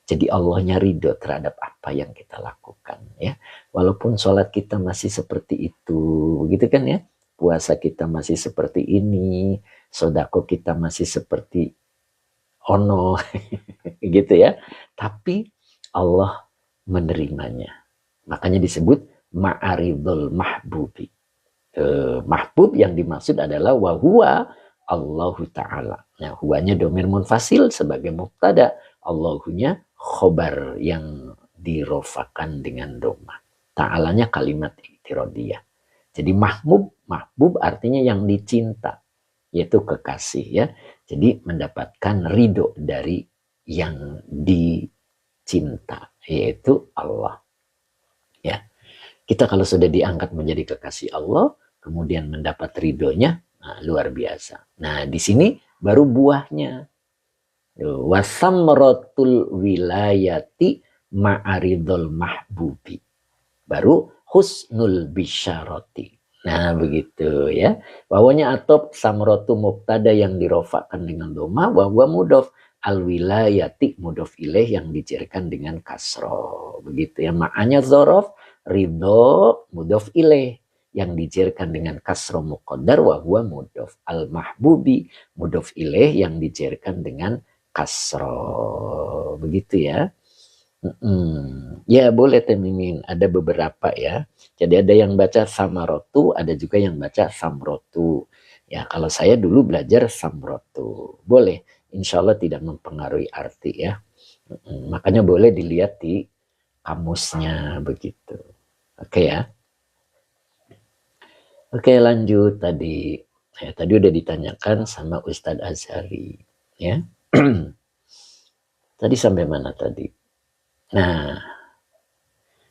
Jadi Allahnya ridho terhadap apa yang kita lakukan ya. Walaupun sholat kita masih seperti itu, begitu kan ya. Puasa kita masih seperti ini, sodako kita masih seperti ono, gitu ya. Tapi Allah menerimanya. Makanya disebut ma'aridul mahbubi. Mahbub yang dimaksud adalah wahwa Allahu Ta'ala. Nah, huwanya domir munfasil sebagai mubtada. Allahunya khobar yang dirofakan dengan doma. Ta'alanya kalimat iktirodiyah. Jadi mahbub artinya yang dicinta, yaitu kekasih ya. Jadi mendapatkan ridho dari yang dicinta, yaitu Allah. Ya. Kita kalau sudah diangkat menjadi kekasih Allah, kemudian mendapat ridhonya, nah, luar biasa. Nah, di sini baru buahnya. Wasamrotul wilayati ma'aridul mahbubi. Baru husnul bisyarati. Nah, begitu ya. Wawanya atop samrotu mubtada yang dirofakkan dengan doma, wahwa mudof al wilayati mudof ilaih yang dicerkan dengan kasro. Begitu ya. Makanya zorof ridho mudof ilaih yang dicerkan dengan kasro muqaddar wahwa mudof al mahbubi mudof ilaih yang dicerkan dengan kasro. Begitu ya. Ya boleh Temimin, ada beberapa ya. Jadi ada yang baca samarotu, ada juga yang baca samrotu. Ya kalau saya dulu belajar samrotu, boleh. Insya Allah tidak mempengaruhi arti ya. Makanya boleh dilihat di kamusnya begitu. Oke ya. Oke lanjut tadi. Ya, tadi udah ditanyakan sama Ustadz Azhari. Ya. Tadi sampai mana tadi? Nah,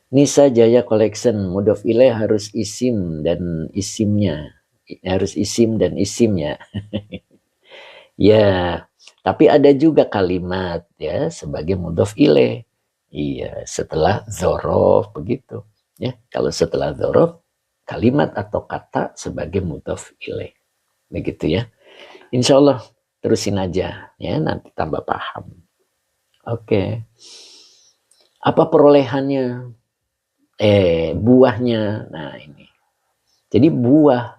Nisa Jaya Collection, mudhof ilaih harus isim dan isimnya. Harus isim dan isimnya. Ya, tapi ada juga kalimat ya sebagai mudhof ilaih. Iya, setelah dzaraf begitu. Ya, kalau setelah dzaraf kalimat atau kata sebagai mudhof ilaih. Begitu ya. Insya Allah terusin aja ya, nanti tambah paham. Oke. Apa perolehannya? Buahnya. Nah, ini. Jadi buah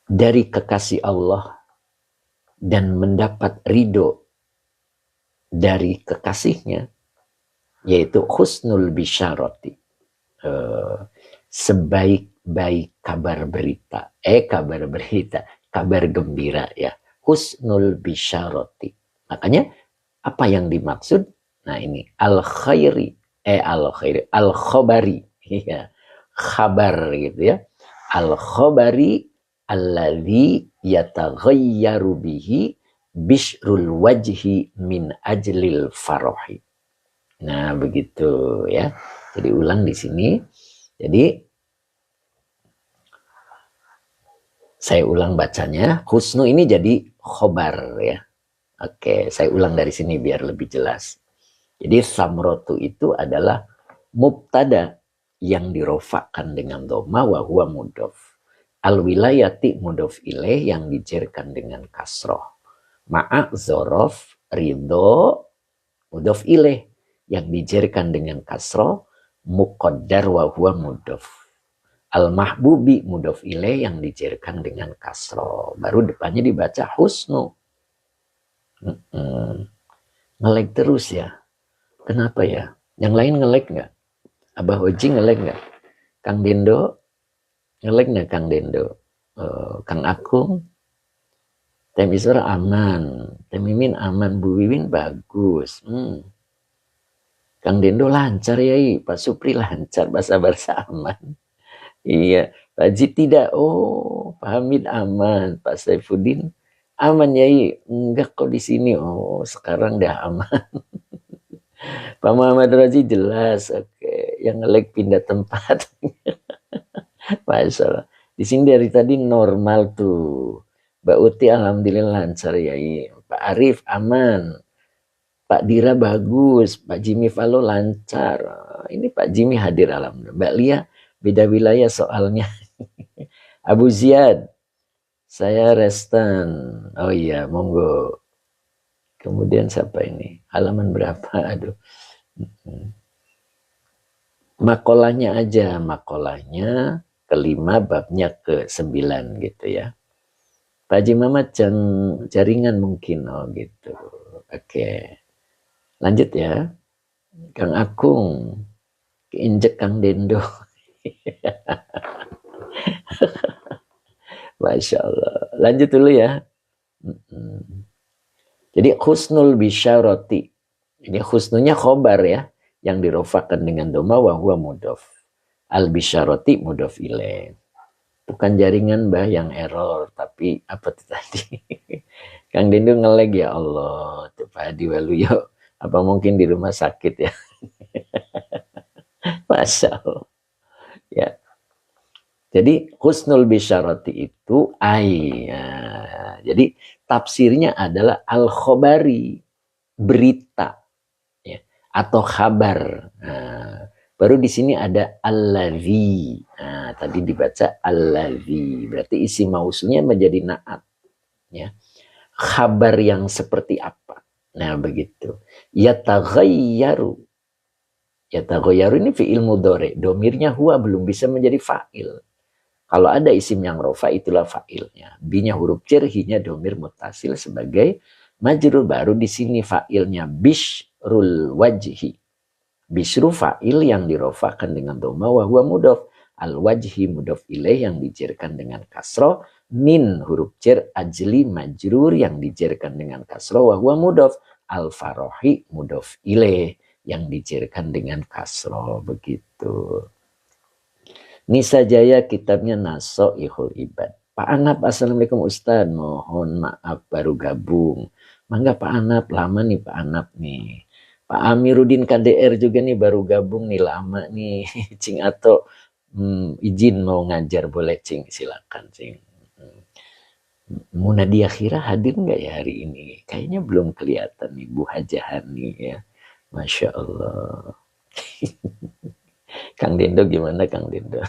dari kekasih Allah dan mendapat ridho dari kekasihnya, yaitu husnul bisyarati, sebaik-baik kabar berita, kabar gembira ya, husnul bisyarati. Makanya apa yang dimaksud? Nah ini al khairi, al khobari, ya, kabar gitu ya, al khobari alladzi yataghayyaru bihi bishrul wajhi min ajlil farahi. Nah, begitu ya. Jadi ulang di sini. Jadi saya ulang bacanya. Husnu ini jadi khobar ya. Oke, saya ulang dari sini biar lebih jelas. Jadi samrotu itu adalah mubtada yang dirofakkan dengan dhamma wa huwa mudhof. Al wilayati mudhof ilaih yang dijerkan dengan kasroh. Ma'a dzaraf ridho mudhof ilaih yang dijerkan dengan kasroh muqaddar wa huwa mudhof. Al mahbubi mudhof ilaih yang dijerkan dengan kasroh. Baru depannya dibaca husnu. Ngelag terus ya. Kenapa ya? Yang lain ngelag nggak? Abah Oji ngelag nggak? Kang Dendo ngelag nggak Kang Dendo? Kang Akung, Teh Isra aman, Teh Mimin aman, Bu Wiwin bagus. Kang Dendo lancar ya, Pak Supri lancar, bahasa aman. Iya, Pak Haji tidak. Oh, Pak Hamid aman, Pak Saifuddin aman ya, enggak kok di sini. Oh, sekarang dah aman. Pak Muhammad Razi jelas, oke. Yang ngelag pindah tempat. Masya Allah. Di sini dari tadi normal tuh. Mbak Uti alhamdulillah lancar ya. Pak Arif aman. Pak Dira bagus. Pak Jimmy Falo lancar. Ini Pak Jimmy hadir alhamdulillah. Mbak Lia beda wilayah soalnya. Abu Ziyad. Saya Restan. Oh iya, monggo. Kemudian siapa ini? Halaman berapa? Aduh. Makolahnya aja. Makolahnya kelima, babnya ke-9 gitu ya. Pak Haji Mamat jaringan mungkin. Oh gitu. Oke. Lanjut ya. Kang Akung. Keinjek Kang Dendo. Masya Allah. Lanjut dulu ya. Jadi husnul bisyarati. Ini husnunya khobar ya. Yang dirofakan dengan dhamma wa huwa mudhof. Al bisyarati mudhof ilaih. Bukan jaringan Mbah yang error. Tapi apa itu tadi? Kang Dendo ngelag ya Allah. Tuh Pak Hadi Waluyo. Apa mungkin di rumah sakit ya? Masya Allah. Ya. Jadi husnul bisyarati itu jadi tafsirnya adalah al-khobari, berita ya, atau kabar. Baru di sini ada alladzi. Tadi dibaca alladzi, berarti isi mausulnya menjadi naat ya. Kabar yang seperti apa? Nah, begitu. Yataghayyaru. Yataghayyaru ini fi'il mudhari, domirnya huwa belum bisa menjadi fa'il. Kalau ada isim yang rofa itulah fa'ilnya. Binya huruf jar, hinya domir mutasil sebagai majrur. Baru di sini fa'ilnya bishrul wajhi. Bishru fa'il yang dirofakan dengan dhamma wa huwa mudhof. Al wajhi mudhof ilaih yang dijerkan dengan kasroh. Min huruf jar ajli majrur yang dijerkan dengan kasroh wa huwa mudhof. Al farohi mudhof ilaih yang dijerkan dengan kasroh. Begitu. Nisa Jaya kitabnya Nasoihul Ibad. Pak Anap, Assalamualaikum Ustadz, mohon maaf baru gabung. Mangga Pak Anap, lama nih Pak Anap nih. Pak Amiruddin KDR juga nih baru gabung nih, lama nih. Cing atau izin mau ngajar, boleh Cing, silakan Cing. Munadia Khira hadir nggak ya hari ini? Kayaknya belum kelihatan nih Bu Hajahan nih ya. Masya Allah. Kang Dendo gimana Kang Dendo?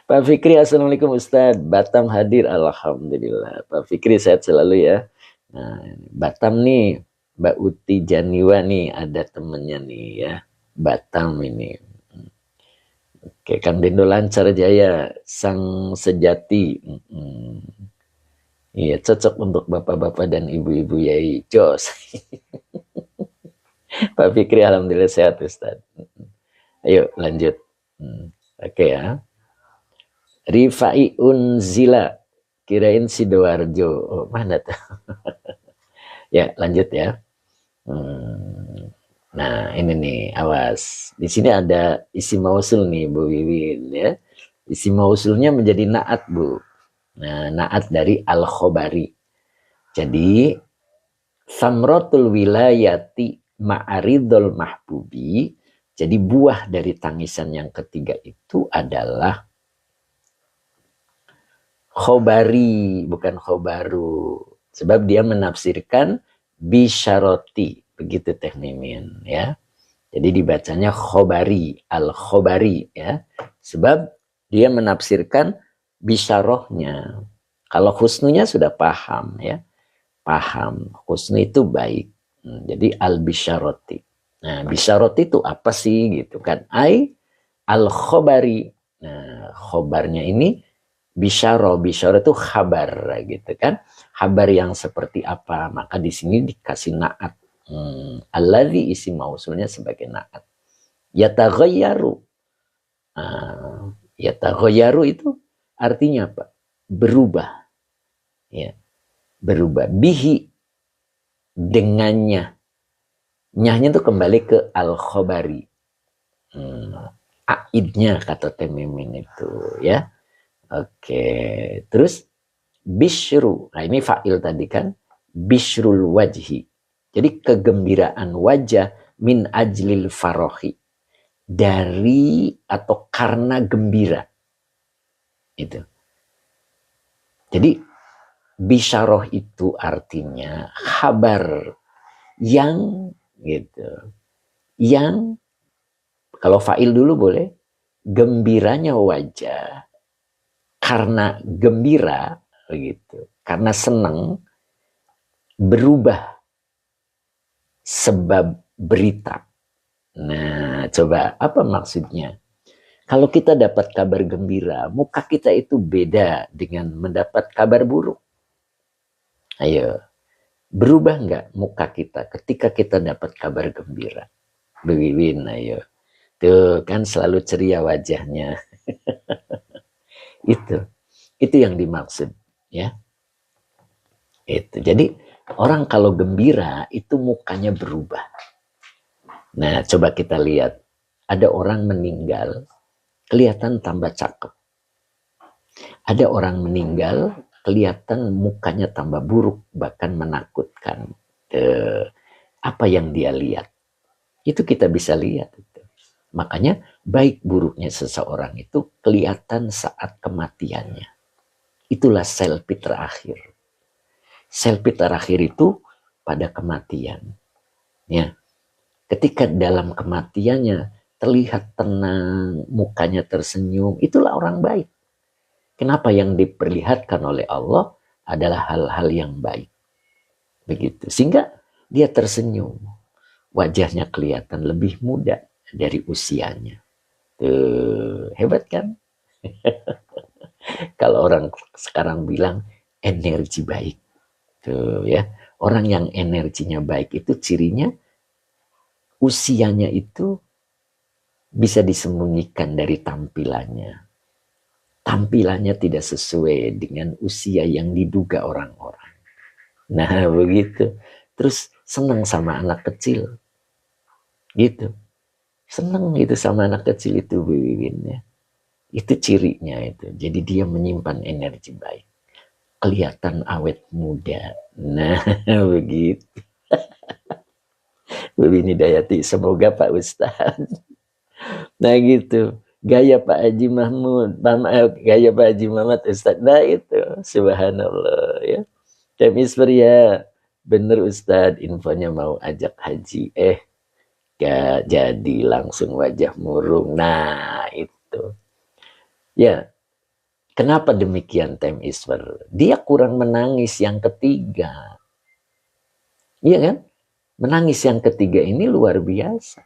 Pak Fikri, Assalamualaikum Ustadz. Batam hadir, Alhamdulillah. Pak Fikri sehat selalu ya. Nah, Batam nih, Mbak Uti Janiwa nih, ada temennya nih ya. Batam ini. Oke, Kang Dendo lancar jaya, sang sejati. Iya, cocok untuk bapak-bapak dan ibu-ibu yai. Jos. Pak Fikri, Alhamdulillah sehat Ustadz. Ayo lanjut. Oke ya. Rifai Unzila, kirain Sidoarjo. Oh, mana tuh? Ya, lanjut ya. Nah, ini nih, awas. Di sini ada isi mausul nih, Bu Wiwin ya. Isi mausulnya menjadi naat, Bu. Nah, naat dari al-khobari. Jadi, samrotul wilayati ma'aridul mahbubi. Jadi, buah dari tangisan yang ketiga itu adalah khobari, bukan khobaru. Sebab dia menafsirkan bisyaroti, begitu Teh Mimin ya. Jadi dibacanya khobari, al-khobari ya. Sebab dia menafsirkan bisyarohnya. Kalau husnunya sudah paham ya. Paham, husnu itu baik. Jadi al-bisyaroti. Nah, bisyaroti itu apa sih gitu kan? Al-khobari. Nah, khobarnya ini bisyaro itu kabar gitu kan, kabar yang seperti apa, maka di sini dikasih naat. Alladzi isi mausulnya sebagai naat. Yataghayyaru. Yataghayyaru itu artinya apa? Berubah. Ya, berubah. Bihi, dengannya. Nyahnya itu kembali ke al-khobari. Aidnya kata Temimin itu ya. Oke, terus bishru. Nah, ini fa'il tadi kan. Bishrul wajhi. Jadi kegembiraan wajah min ajlil farohi. Dari atau karena gembira. Itu. Jadi bisharoh itu artinya kabar yang gitu. Yang kalau fa'il dulu boleh. Gembiranya wajah karena gembira begitu, karena senang, berubah sebab berita. Nah, coba apa maksudnya? Kalau kita dapat kabar gembira, muka kita itu beda dengan mendapat kabar buruk. Ayo, berubah nggak muka kita ketika kita dapat kabar gembira? Bewiwin, ayo. Tuh kan selalu ceria wajahnya. Itu yang dimaksud ya. Itu. Jadi orang kalau gembira itu mukanya berubah. Nah, coba kita lihat. Ada orang meninggal kelihatan tambah cakep. Ada orang meninggal kelihatan mukanya tambah buruk, bahkan menakutkan. Apa yang dia lihat itu kita bisa lihat. Makanya baik buruknya seseorang itu kelihatan saat kematiannya. Itulah selfie terakhir. Selfie terakhir itu pada kematian. Ya. Ketika dalam kematiannya terlihat tenang, mukanya tersenyum, itulah orang baik. Kenapa yang diperlihatkan oleh Allah adalah hal-hal yang baik. Begitu. Sehingga dia tersenyum. Wajahnya kelihatan lebih muda dari usianya. Tuh, hebat kan? Kalau orang sekarang bilang energi baik. Tuh ya. Orang yang energinya baik itu cirinya usianya itu bisa disembunyikan dari tampilannya. Tampilannya tidak sesuai dengan usia yang diduga orang-orang. Nah, begitu. Terus senang sama anak kecil. Gitu. Senang gitu sama anak kecil itu, Bu Wiwin ya. Itu cirinya itu. Jadi dia menyimpan energi baik. Kelihatan awet muda. Nah, begitu. Begini Dayati, semoga Pak Ustadz. Nah gitu. Gaya Pak Haji Mahmud, gaya Pak Haji Muhammad Ustadz. Nah itu, subhanallah ya. Temisper ya, bener Ustadz, infonya mau ajak haji. Gak jadi, langsung wajah murung. Nah itu. Ya, kenapa demikian Tem Isper? Dia kurang menangis yang ketiga. Iya kan? Menangis yang ketiga ini luar biasa.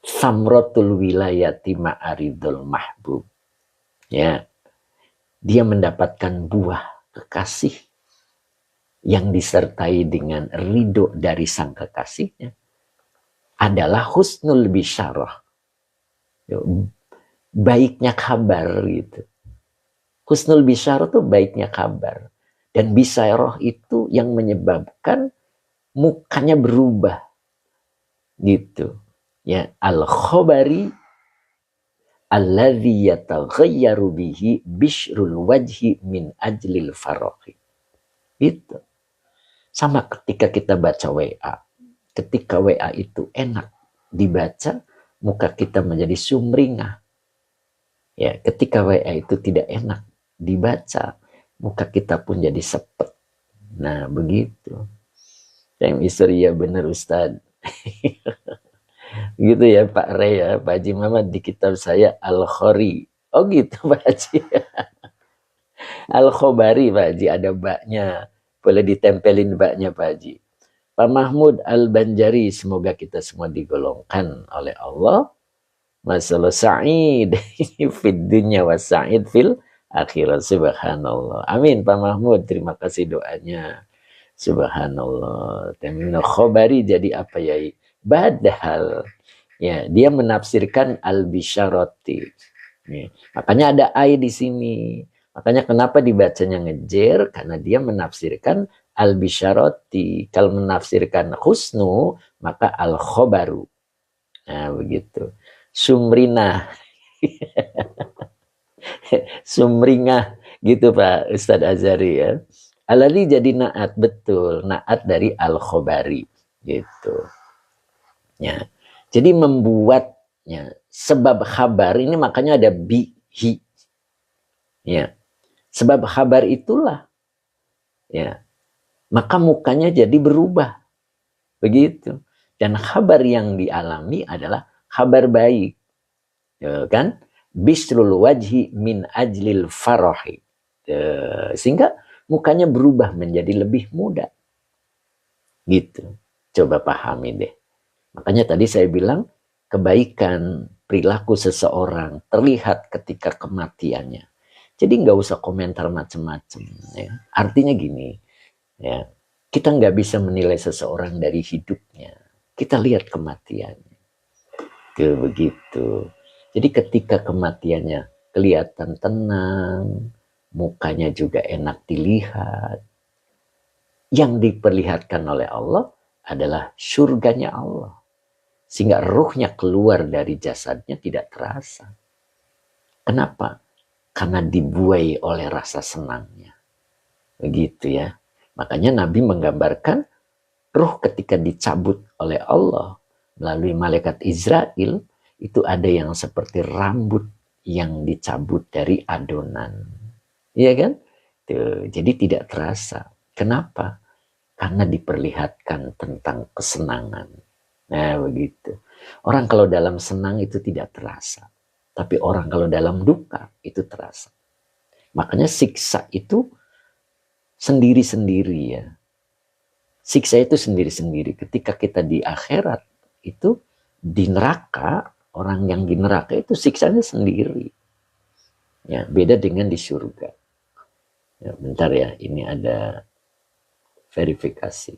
Samrotul wilayati ma'aridul mahbub. Ya, dia mendapatkan buah kekasih yang disertai dengan ridho dari sang kekasihnya adalah husnul bisyarah. Baiknya kabar gitu. Husnul bisyarah itu baiknya kabar. Dan bisyarah itu yang menyebabkan mukanya berubah. Gitu. Ya, al-khobari alladhi yataghayyaru bihi bishrul wajhi min ajlil farahi. Itu. Sama ketika kita baca WA. Ketika WA itu enak dibaca, muka kita menjadi sumringah. Ya, ketika WA itu tidak enak dibaca, muka kita pun jadi sepet. Nah, begitu. Yang istri ya benar Ustadz. Gitu ya Pak Rey ya, Pak Haji Muhammad di kitab saya Al-Khori. Oh gitu Pak Haji. Al-Khobari Pak Haji, ada baknya. Boleh ditempelin baknya Pak Haji. Pak Mahmud Al-Banjari, semoga kita semua digolongkan oleh Allah. Masalah sa'id fid dunya wa sa'id fil akhirat. Subhanallah. Amin Pak Mahmud, terima kasih doanya. Subhanallah. Temino khobari jadi apa ya? Badal. Ya, dia menafsirkan al-bisyarati. Ya, makanya ada ai di sini. Makanya kenapa dibacanya ngejer? Karena dia menafsirkan al-bisyarati. Kalau menafsirkan husnu, maka al-khobaru. Nah, begitu. Sumrina. Sumringah. Gitu Pak Ustadz Azhari ya. Alladhi jadi naat, betul. Naat dari al-khobari. Gitu. Ya. Jadi membuatnya sebab khabar ini makanya ada bihi. Ya. Sebab khabar itulah. Ya. Maka mukanya jadi berubah. Begitu. Dan khabar yang dialami adalah kabar baik. Ya, kan? Bisrul wajhi min ajlil farahi. Ya, sehingga mukanya berubah menjadi lebih muda. Gitu. Coba pahami deh. Makanya tadi saya bilang kebaikan perilaku seseorang terlihat ketika kematiannya. Jadi nggak usah komentar macam-macam. Ya. Artinya gini, ya kita nggak bisa menilai seseorang dari hidupnya. Kita lihat kematiannya. Begitu. Jadi ketika kematiannya kelihatan tenang, mukanya juga enak dilihat. Yang diperlihatkan oleh Allah adalah surganya Allah. Sehingga ruhnya keluar dari jasadnya tidak terasa. Kenapa? Karena dibuai oleh rasa senangnya. Begitu ya. Makanya Nabi menggambarkan ruh ketika dicabut oleh Allah melalui malaikat Israel, itu ada yang seperti rambut yang dicabut dari adonan. Iya kan? Tuh, jadi tidak terasa. Kenapa? Karena diperlihatkan tentang kesenangan. Nah begitu. Orang kalau dalam senang itu tidak terasa. Tapi orang kalau dalam duka itu terasa. Makanya siksa itu sendiri-sendiri ya. Siksa itu sendiri-sendiri. Ketika kita di akhirat itu di neraka, orang yang di neraka itu siksanya sendiri. Ya, beda dengan di surga. Ya, bentar ya, ini ada verifikasi.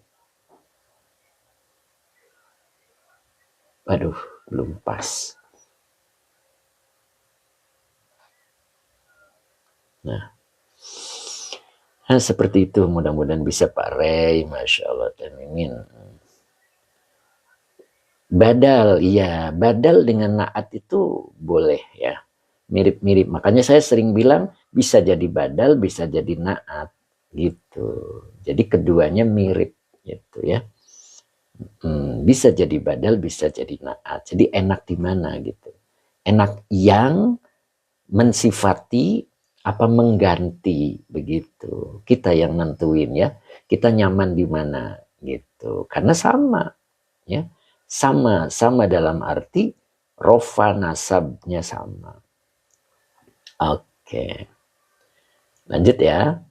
Aduh, belum pas. Nah, seperti itu. Mudah-mudahan bisa Pak Rey. Masya Allah. Amin. Badal, iya. Badal dengan naat itu boleh ya. mirip-mirip. Makanya saya sering bilang bisa jadi badal, bisa jadi naat gitu. Jadi keduanya mirip gitu ya. Bisa jadi badal, bisa jadi naat. Jadi enak di mana gitu. Enak yang mensifati apa mengganti begitu. Kita yang nentuin ya. Kita nyaman di mana gitu. Karena sama ya. Sama dalam arti rofa nasabnya sama. Oke. Lanjut ya.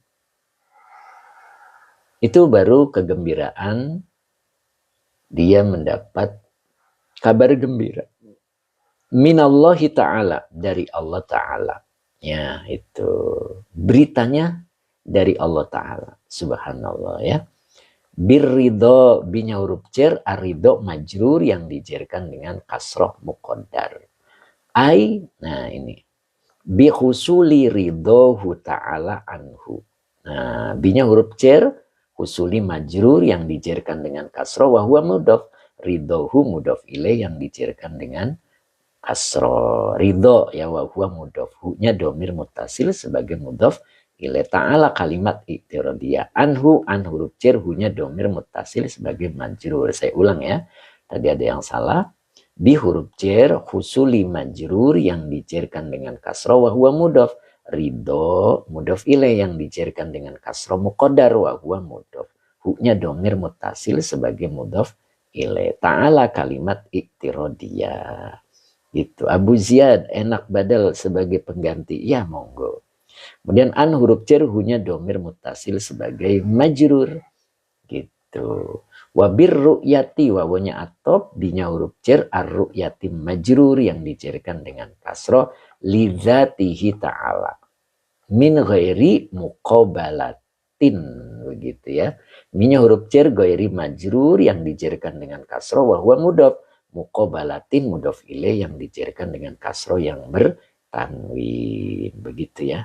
Itu baru kegembiraan dia mendapat kabar gembira. Minallahi ta'ala, dari Allah ta'ala. Ya, itu beritanya dari Allah ta'ala. Subhanallah ya. Birridho binya huruf cer, aridho majrur yang dijerkan dengan kasroh muqaddar. Nah ini. Bihusuli ridhohu ta'ala anhu. Nah, binya huruf cer, husuli majrur yang dijerkan dengan kasroh, wahwa mudhof. Ridhohu mudhof ilaih yang dijerkan dengan kasroh. Ridho ya wahwa mudhof. Hu-nya domir mutasil sebagai mudhof ilaih. Ta'ala kalimat iktirodiyah. Anhu, an huruf cer, hu-nya domir mutasil sebagai majrur. Saya ulang ya. Tadi ada yang salah. Bi huruf cer, husuli majrur yang dijerkan dengan kasroh, wahwa mudhof. Ridho mudhof ilaih yang dijerkan dengan kasroh muqaddar, wahwa mudhof. Hu-nya domir mutasil sebagai mudhof ilaih. Ta'ala kalimat iktirodiyah. Gitu. Abu Ziyad enak badal sebagai pengganti. Ya monggo. Kemudian an huruf cer, hu-nya domir mutasil sebagai majrur. Gitu. Wabir ru'yati, wawanya atop, binya huruf cer, ar-ru'yati majrur yang dijerkan dengan kasroh, lidzatihi ta'ala. Min ghairi muqabalatin. Begitu ya. Minnya huruf cer, ghairi majrur yang dijerkan dengan kasroh, wahwa mudhof. Muqabalatin mudhof ilaih yang dijerkan dengan kasroh yang bertanwin. Begitu ya.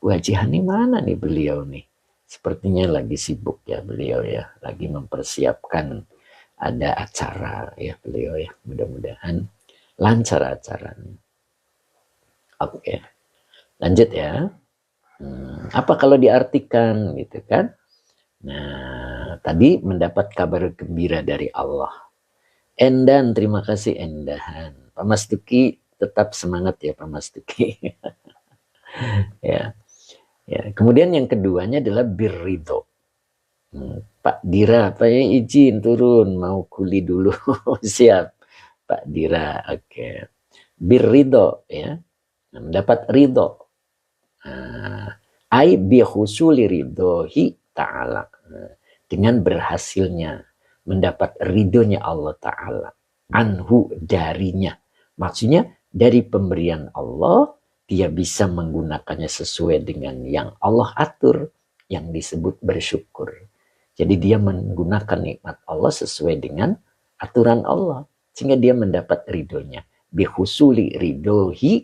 Haji Hani mana nih beliau nih? Sepertinya lagi sibuk ya beliau ya. Lagi mempersiapkan ada acara ya beliau ya. Mudah-mudahan lancar acaranya. Oke. Lanjut ya. Apa kalau diartikan gitu kan? Nah, tadi mendapat kabar gembira dari Allah. Endan, terima kasih Endahan. Pak Mas Duki tetap semangat ya Pak Mas Duki. Ya. Ya, kemudian yang keduanya adalah birridho. Pak Dira, Pak ya izin turun, mau kuli dulu. Siap, Pak Dira. Oke. Birridho ya. Mendapat ridho. Ai bihusuli ridhohi ta'ala. Dengan berhasilnya mendapat ridhonya Allah Ta'ala. Anhu, darinya. Maksudnya dari pemberian Allah, dia bisa menggunakannya sesuai dengan yang Allah atur, yang disebut bersyukur. Jadi dia menggunakan nikmat Allah sesuai dengan aturan Allah, sehingga dia mendapat ridhonya. Bihusuli ridhohu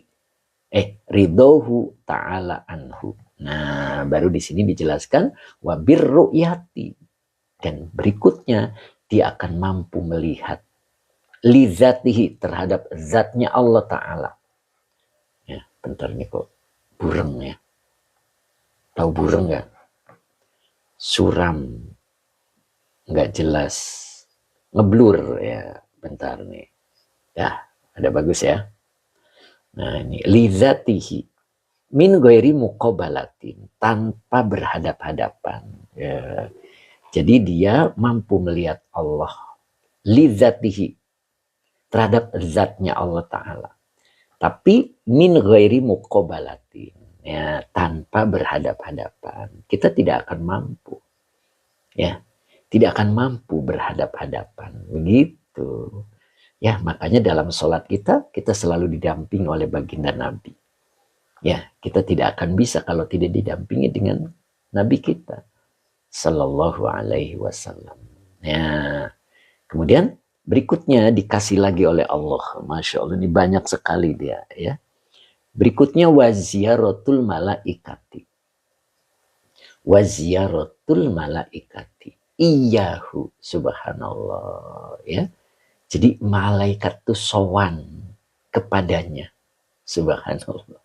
ta'ala anhu. Nah, baru di sini dijelaskan wabir ru'yati. Dan berikutnya dia akan mampu melihat lizatihi, terhadap zatnya Allah Ta'ala. Ya, bentar nih kok bureng ya. Tahu bureng nggak? Suram, nggak jelas, ngeblur ya. Bentar nih. Ya, ada bagus ya. Nah ini lizatihi min ghairi muqabalatin, tanpa berhadap-hadapan. Ya. Jadi dia mampu melihat Allah lizatihi, terhadap zatnya Allah Ta'ala. Tapi min ghairi muqabalatin, ya, tanpa berhadap-hadapan. Kita tidak akan mampu. Ya, tidak akan mampu berhadap-hadapan. Begitu. Ya, makanya dalam sholat kita selalu didampingi oleh baginda Nabi. Ya, kita tidak akan bisa kalau tidak didampingi dengan Nabi kita. Sallallahu alaihi wasallam. Ya, kemudian berikutnya dikasih lagi oleh Allah. Masya Allah, ini banyak sekali dia. Ya. Berikutnya waziyaratul malaikati. Waziyaratul malaikati. Iyahu, subhanallah. Ya. Jadi malaikat itu sowan kepadanya. Subhanallah.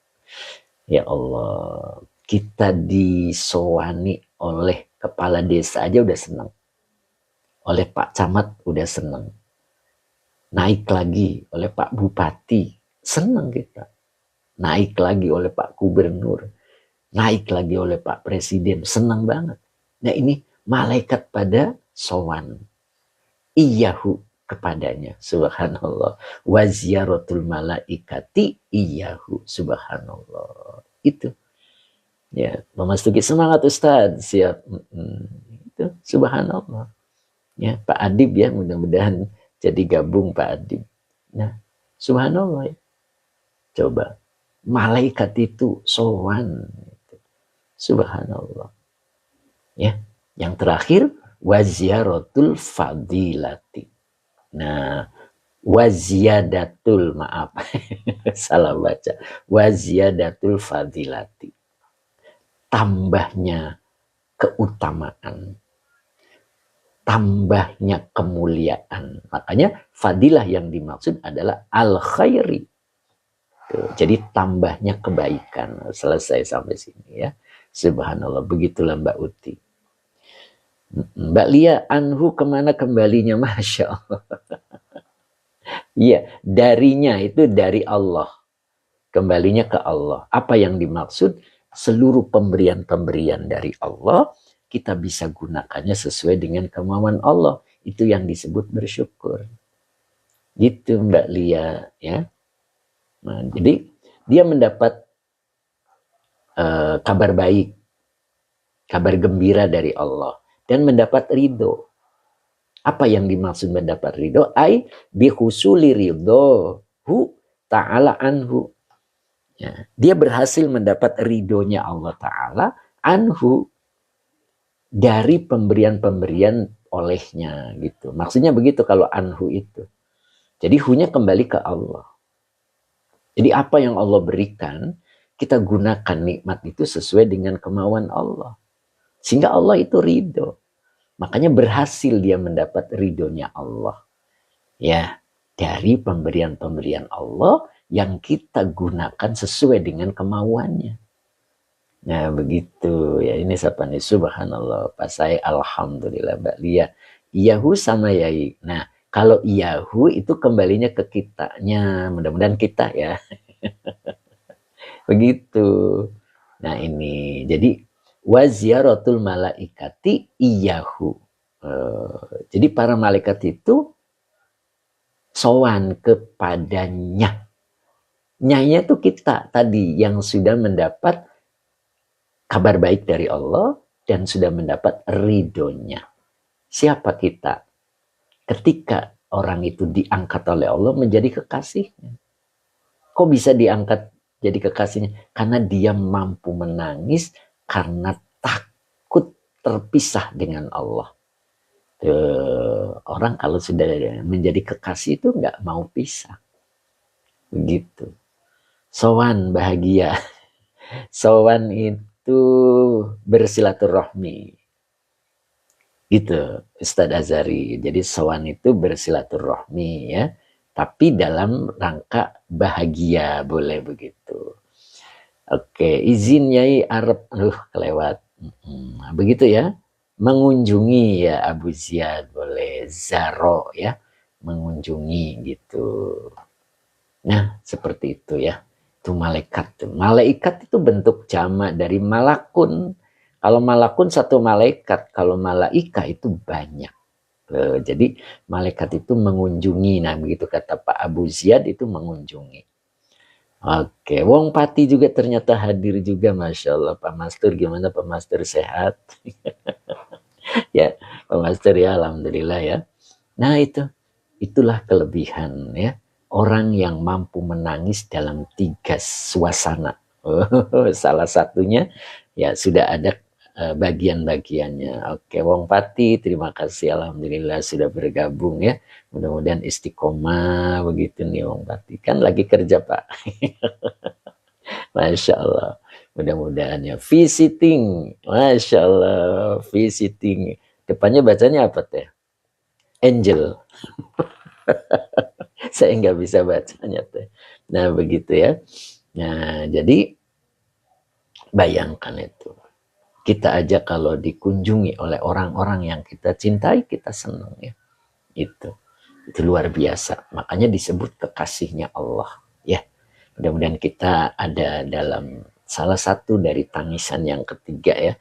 Ya Allah, kita disowani oleh kepala desa aja udah senang. Oleh Pak Camat udah senang. Naik lagi oleh Pak Bupati, senang kita. Naik lagi oleh Pak Gubernur, naik lagi oleh Pak Presiden, senang banget. Nah ini malaikat pada sowan. Iyahu kepadanya, subhanallah. Wa ziyaratul malaikati iyahu, subhanallah. Itu. Ya, Mas Tuki semangat Ustaz, siap. Itu subhanallah. Ya, Pak Adib ya, mudah-mudahan jadi gabung Pak Adib. Nah, subhanallah ya. Coba malaikat itu sowan. Subhanallah. Ya, yang terakhir waziyaratul fadilati. Nah, waziyadatul maaf. Salah baca. Waziyadatul fadilati. Tambahnya keutamaan. Tambahnya kemuliaan. Makanya fadilah yang dimaksud adalah al-khairi. Jadi tambahnya kebaikan. Selesai sampai sini ya. Subhanallah. Begitulah Mbak Uti. Mbak Lia, anhu kemana kembalinya? Masya Allah. Iya, darinya itu dari Allah. Kembalinya ke Allah. Apa yang dimaksud? Seluruh pemberian-pemberian dari Allah, kita bisa gunakannya sesuai dengan kemauan Allah. Itu yang disebut bersyukur. Gitu Mbak Lia. Ya. Nah, jadi dia mendapat kabar baik, kabar gembira dari Allah. Dan mendapat ridho. Apa yang dimaksud mendapat ridho? Ai bihusuli ridho hu ta'ala anhu. Ya, dia berhasil mendapat ridhonya Allah Ta'ala anhu dari pemberian-pemberian olehnya gitu. Maksudnya begitu kalau anhu itu. Jadi hunya kembali ke Allah. Jadi apa yang Allah berikan, kita gunakan nikmat itu sesuai dengan kemauan Allah. Sehingga Allah itu ridho. Makanya berhasil dia mendapat ridhonya Allah. Ya, dari pemberian-pemberian Allah yang kita gunakan sesuai dengan kemauannya. Nah, begitu. Ya, ini siapa nih? Subhanallah. Pak saya, alhamdulillah, Mbak Lia. Iyahu sama Yai. Nah, kalau Iyahu itu kembalinya ke kitanya. Mudah-mudahan kita ya. Begitu. Nah, ini. Jadi, wa ziyaratul malaikati iyahu. Jadi para malaikat itu sowan kepadanya. Nyanya itu kita tadi yang sudah mendapat kabar baik dari Allah dan sudah mendapat ridhonya. Siapa kita? Ketika orang itu diangkat oleh Allah menjadi kekasihnya. Kok bisa diangkat jadi kekasihnya? Karena dia mampu menangis karena takut terpisah dengan Allah. Orang kalau sudah menjadi kekasih itu nggak mau pisah. Begitu. Sowan bahagia. Sowan itu bersilaturahmi. Gitu Ustadz Azhari. Jadi sowan itu bersilaturahmi ya. Tapi dalam rangka bahagia, boleh begitu. Oke, izin Yai Arab, kelewat. Begitu ya. Mengunjungi ya Abu Ziyad, boleh. Zaro ya, mengunjungi gitu. Nah, seperti itu ya. Itu malaikat. Malaikat itu bentuk jamak dari malakun. Kalau malakun satu malaikat, kalau malaika itu banyak. Jadi malaikat itu mengunjungi. Nah, begitu kata Pak Abu Ziyad itu mengunjungi. Oke, Wong Pati juga ternyata hadir juga, Masya Allah. Pak Master, gimana Pak Master, sehat? Ya, Pak Master ya, alhamdulillah ya. Nah itulah kelebihan ya. Orang yang mampu menangis dalam 3 suasana. Salah satunya ya sudah ada bagian-bagiannya. Oke, Wong Pati, terima kasih, alhamdulillah sudah bergabung ya. Mudah-mudahan istiqomah begitu nih Wong Pati. Kan lagi kerja Pak. Masya Allah. Mudah-mudahan ya. Visiting. Masya Allah. Visiting. Depannya bacanya apa teh? Angel. Saya nggak bisa bacanya teh. Nah begitu ya. Nah jadi bayangkan itu. Kita aja kalau dikunjungi oleh orang-orang yang kita cintai, kita senang ya. Itu luar biasa. Makanya disebut kekasihnya Allah ya. Mudah-mudahan kita ada dalam salah satu dari tangisan yang ketiga ya.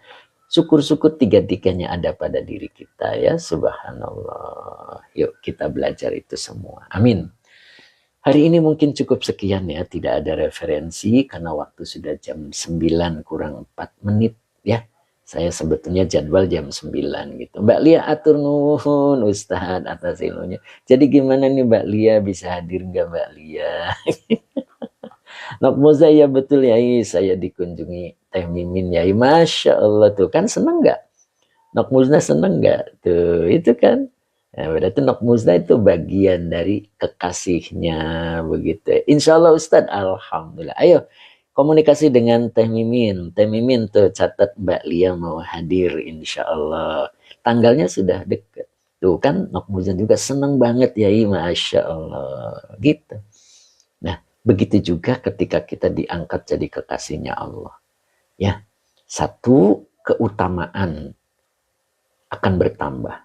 Syukur-syukur tiga-tiganya ada pada diri kita ya. Subhanallah. Yuk kita belajar itu semua. Amin. Hari ini mungkin cukup sekian ya. Tidak ada referensi karena waktu sudah jam 9 kurang 4 menit ya. Saya sebetulnya jadwal jam 9 gitu. Mbak Lia atur nuhun Ustadz atas ilmunya. Jadi gimana nih Mbak Lia, bisa hadir nggak Mbak Lia? Nok Moza ya betul ya, saya dikunjungi Teh Mimin ya. Masya Allah tuh kan seneng nggak? Nok Muzna seneng nggak? Tuh itu kan. Nah, berarti Nok Muzna itu bagian dari kekasihnya begitu. Insya Allah Ustadz, alhamdulillah. Ayo komunikasi dengan Teh Mimin. Teh Mimin tuh catat Mbak Lia mau hadir insya Allah. Tanggalnya sudah deket. Tuh kan Nok Muzna juga seneng banget ya, Masya Allah. Gitu. Nah, begitu juga ketika kita diangkat jadi kekasihnya Allah. Ya, satu keutamaan akan bertambah.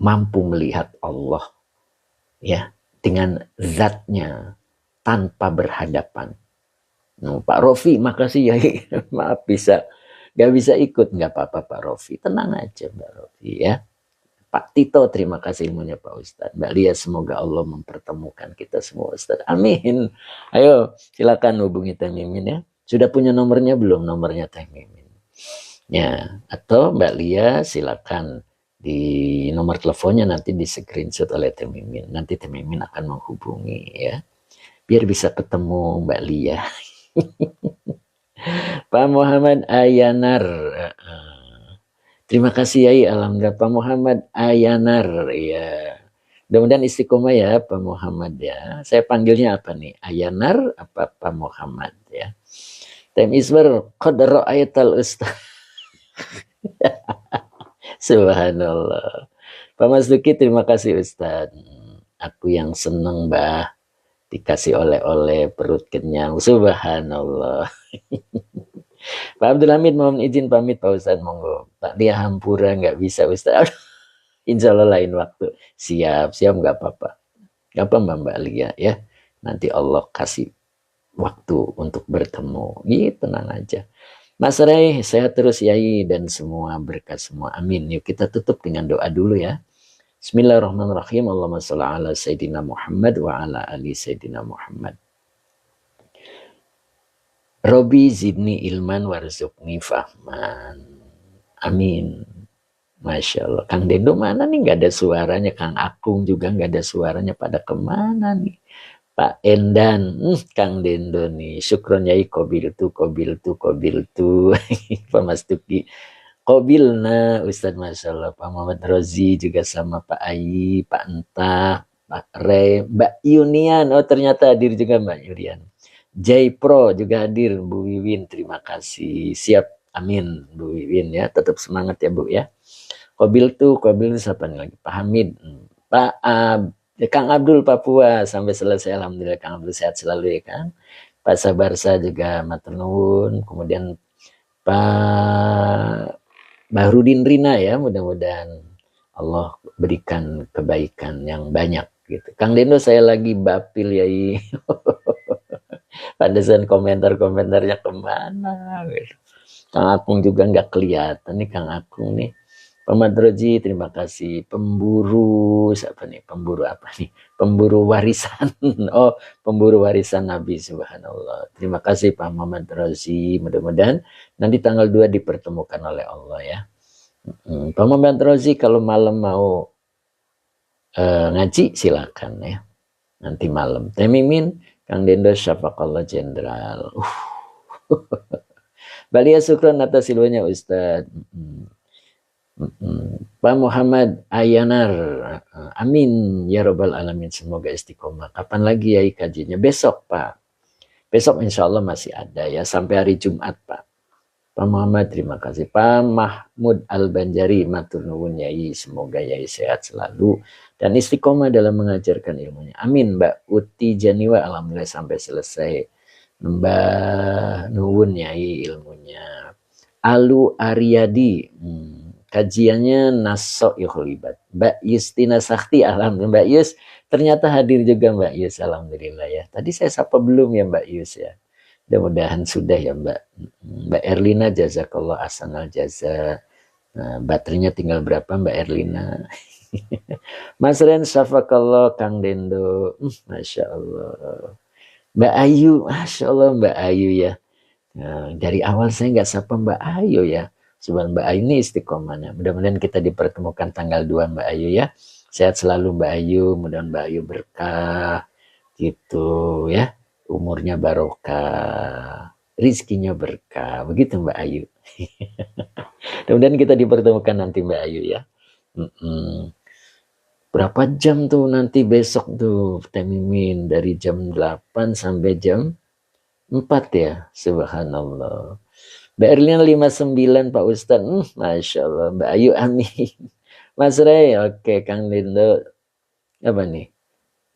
Mampu melihat Allah ya dengan zatnya tanpa berhadapan. Nah, Pak Rofi, makasih ya. Maaf gak bisa ikut, nggak apa-apa Pak Rofi. Tenang aja Mbak Rofi ya. Pak Tito, terima kasih ilmunya Pak Ustadz. Mbak Lia, semoga Allah mempertemukan kita semua Ustadz. Amin. Ayo, silakan hubungi Teh Mimin ya. Sudah punya nomornya belum? Nomornya Teh Mimin. Ya, atau Mbak Lia silakan di nomor teleponnya nanti di screenshot oleh Teh Mimin. Nanti Teh Mimin akan menghubungi ya. Biar bisa ketemu Mbak Lia. Pak Muhammad Ayanar. Terima kasih Yai, alhamdulillah Pak Muhammad Ayanar ya. Mudah-mudahan istiqomah ya Pak Muhammad ya. Saya panggilnya apa nih? Ayanar apa Pak Muhammad ya. Time Isbar qad ra'aital ustaz. Subhanallah. Pak Mas Duki, terima kasih Ustaz. Aku yang seneng Mbah dikasih oleh-oleh perut kenyang. Subhanallah. Pak Abdul Hamid mohon izin pamit Pak Ustaz, monggo. Pak dia hampura nggak bisa Ustaz. Insya Allah lain waktu. Siap nggak apa-apa. Nggak apa Mbak Lia ya. Nanti Allah kasih waktu untuk bertemu. Gitu, tenang aja. Mas Ray, sehat terus Yai dan semua berkat semua. Amin. Yuk kita tutup dengan doa dulu ya. Bismillahirrahmanirrahim. Allahumma sholli ala Sayyidina Muhammad wa ala ali Sayyidina Muhammad. Robi zidni ilman warzuqni fahman. Amin. Masya Allah. Kang Dendo mana nih? Gak ada suaranya. Kang Akung juga gak ada suaranya. Pada kemana nih? Pak Endan, Kang Dendo nih, syukron yai kobil tu, Pak Mas Tuki, kobilna, Ustadz Masya Allah, Pak Muhammad Rozi juga sama Pak Ayi, Pak Entah, Pak Rey, Mbak Yunian, oh ternyata hadir juga Mbak Yunian, Jai Pro juga hadir, Bu Wiwin, terima kasih, siap, amin, Bu Wiwin ya, tetap semangat ya Bu ya, kobil tu siapa nih lagi, Pak Hamid, Pak Kang Abdul Papua sampai selesai alhamdulillah Kang Abdul sehat selalu ya Kang. Pak Sabarsa juga matur nuwun, kemudian Pak Bahrudin Rina ya, mudah-mudahan Allah berikan kebaikan yang banyak gitu. Kang Dendo saya lagi bapil ya. Pantesan komentarnya kemana gitu. Kang Akung juga nggak kelihatan nih Kang Akung nih. Pak Madroji, terima kasih. Pemburu siapa nih? Pemburu apa nih? Pemburu warisan. Oh, pemburu warisan Nabi Subhanallah. Terima kasih Pak Muhammad Rozi. Mudah-mudahan nanti tanggal 2 dipertemukan oleh Allah ya. Pak Muhammad Rozi kalau malam mau ngaji silakan ya. Nanti malam. Teh Mimin, Kang Dendo Syafaqallah Jenderal. Balia syukran atas ilmunya Ustadz. Pak Muhammad Ayanar, amin ya robbal alamin, semoga istiqomah. Kapan lagi ya kajinya? Besok Pak, besok insya Allah masih ada ya sampai hari Jumat Pak. Pak Muhammad terima kasih. Pak Mahmud Al Banjari matur nuwun Yai, semoga Yai sehat selalu dan istiqomah dalam mengajarkan ilmunya. Amin Mbak Uti Janiwa, alhamdulillah sampai selesai. Mbak Nuwun Nyai ilmunya. Alu Aryadi, kajiannya Naso Yukhlibat. Mbak Yustina Sakti, alhamdulillah Mbak Yus ternyata hadir juga Mbak Yus, alhamdulillah ya. Tadi saya sapa belum ya Mbak Yus ya. Mudah-mudahan sudah ya Mbak. Mbak Erlina jazakallah ahsanal jaza. Nah, baterainya tinggal berapa Mbak Erlina? Mas Ren syafakallah Kang Dendo. Masya Allah. Mbak Ayu, Masya Allah Mbak Ayu ya. Nah, dari awal saya nggak sapa Mbak Ayu ya. Sebab Mbak Ayu ini istiqomahnya. Mudah-mudahan kita dipertemukan tanggal 2 Mbak Ayu ya. Sehat selalu Mbak Ayu. Mudah-mudahan Mbak Ayu berkah. Gitu ya. Umurnya barokah. Rizkinya berkah. Begitu Mbak Ayu. Mudah-mudahan kita dipertemukan nanti Mbak Ayu ya. Berapa jam tuh nanti besok tuh Teh Mimin? Dari jam 8 sampai jam 4 ya. Subhanallah. Mbak Erlina 59 Pak Ustadz. Masya Allah. Mbak Ayu amin. Mas Ray, oke. Kang Lindo, apa nih?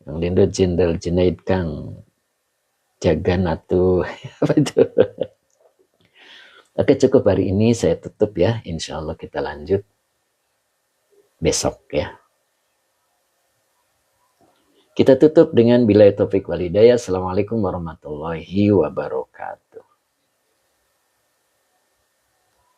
Kang Lindo Jenderal Junaid Kang Jaganatu. Apa itu? Oke, cukup hari ini saya tutup ya. Insya Allah kita lanjut besok ya. Kita tutup dengan billahi taufik walhidayah. Assalamualaikum warahmatullahi wabarakatuh.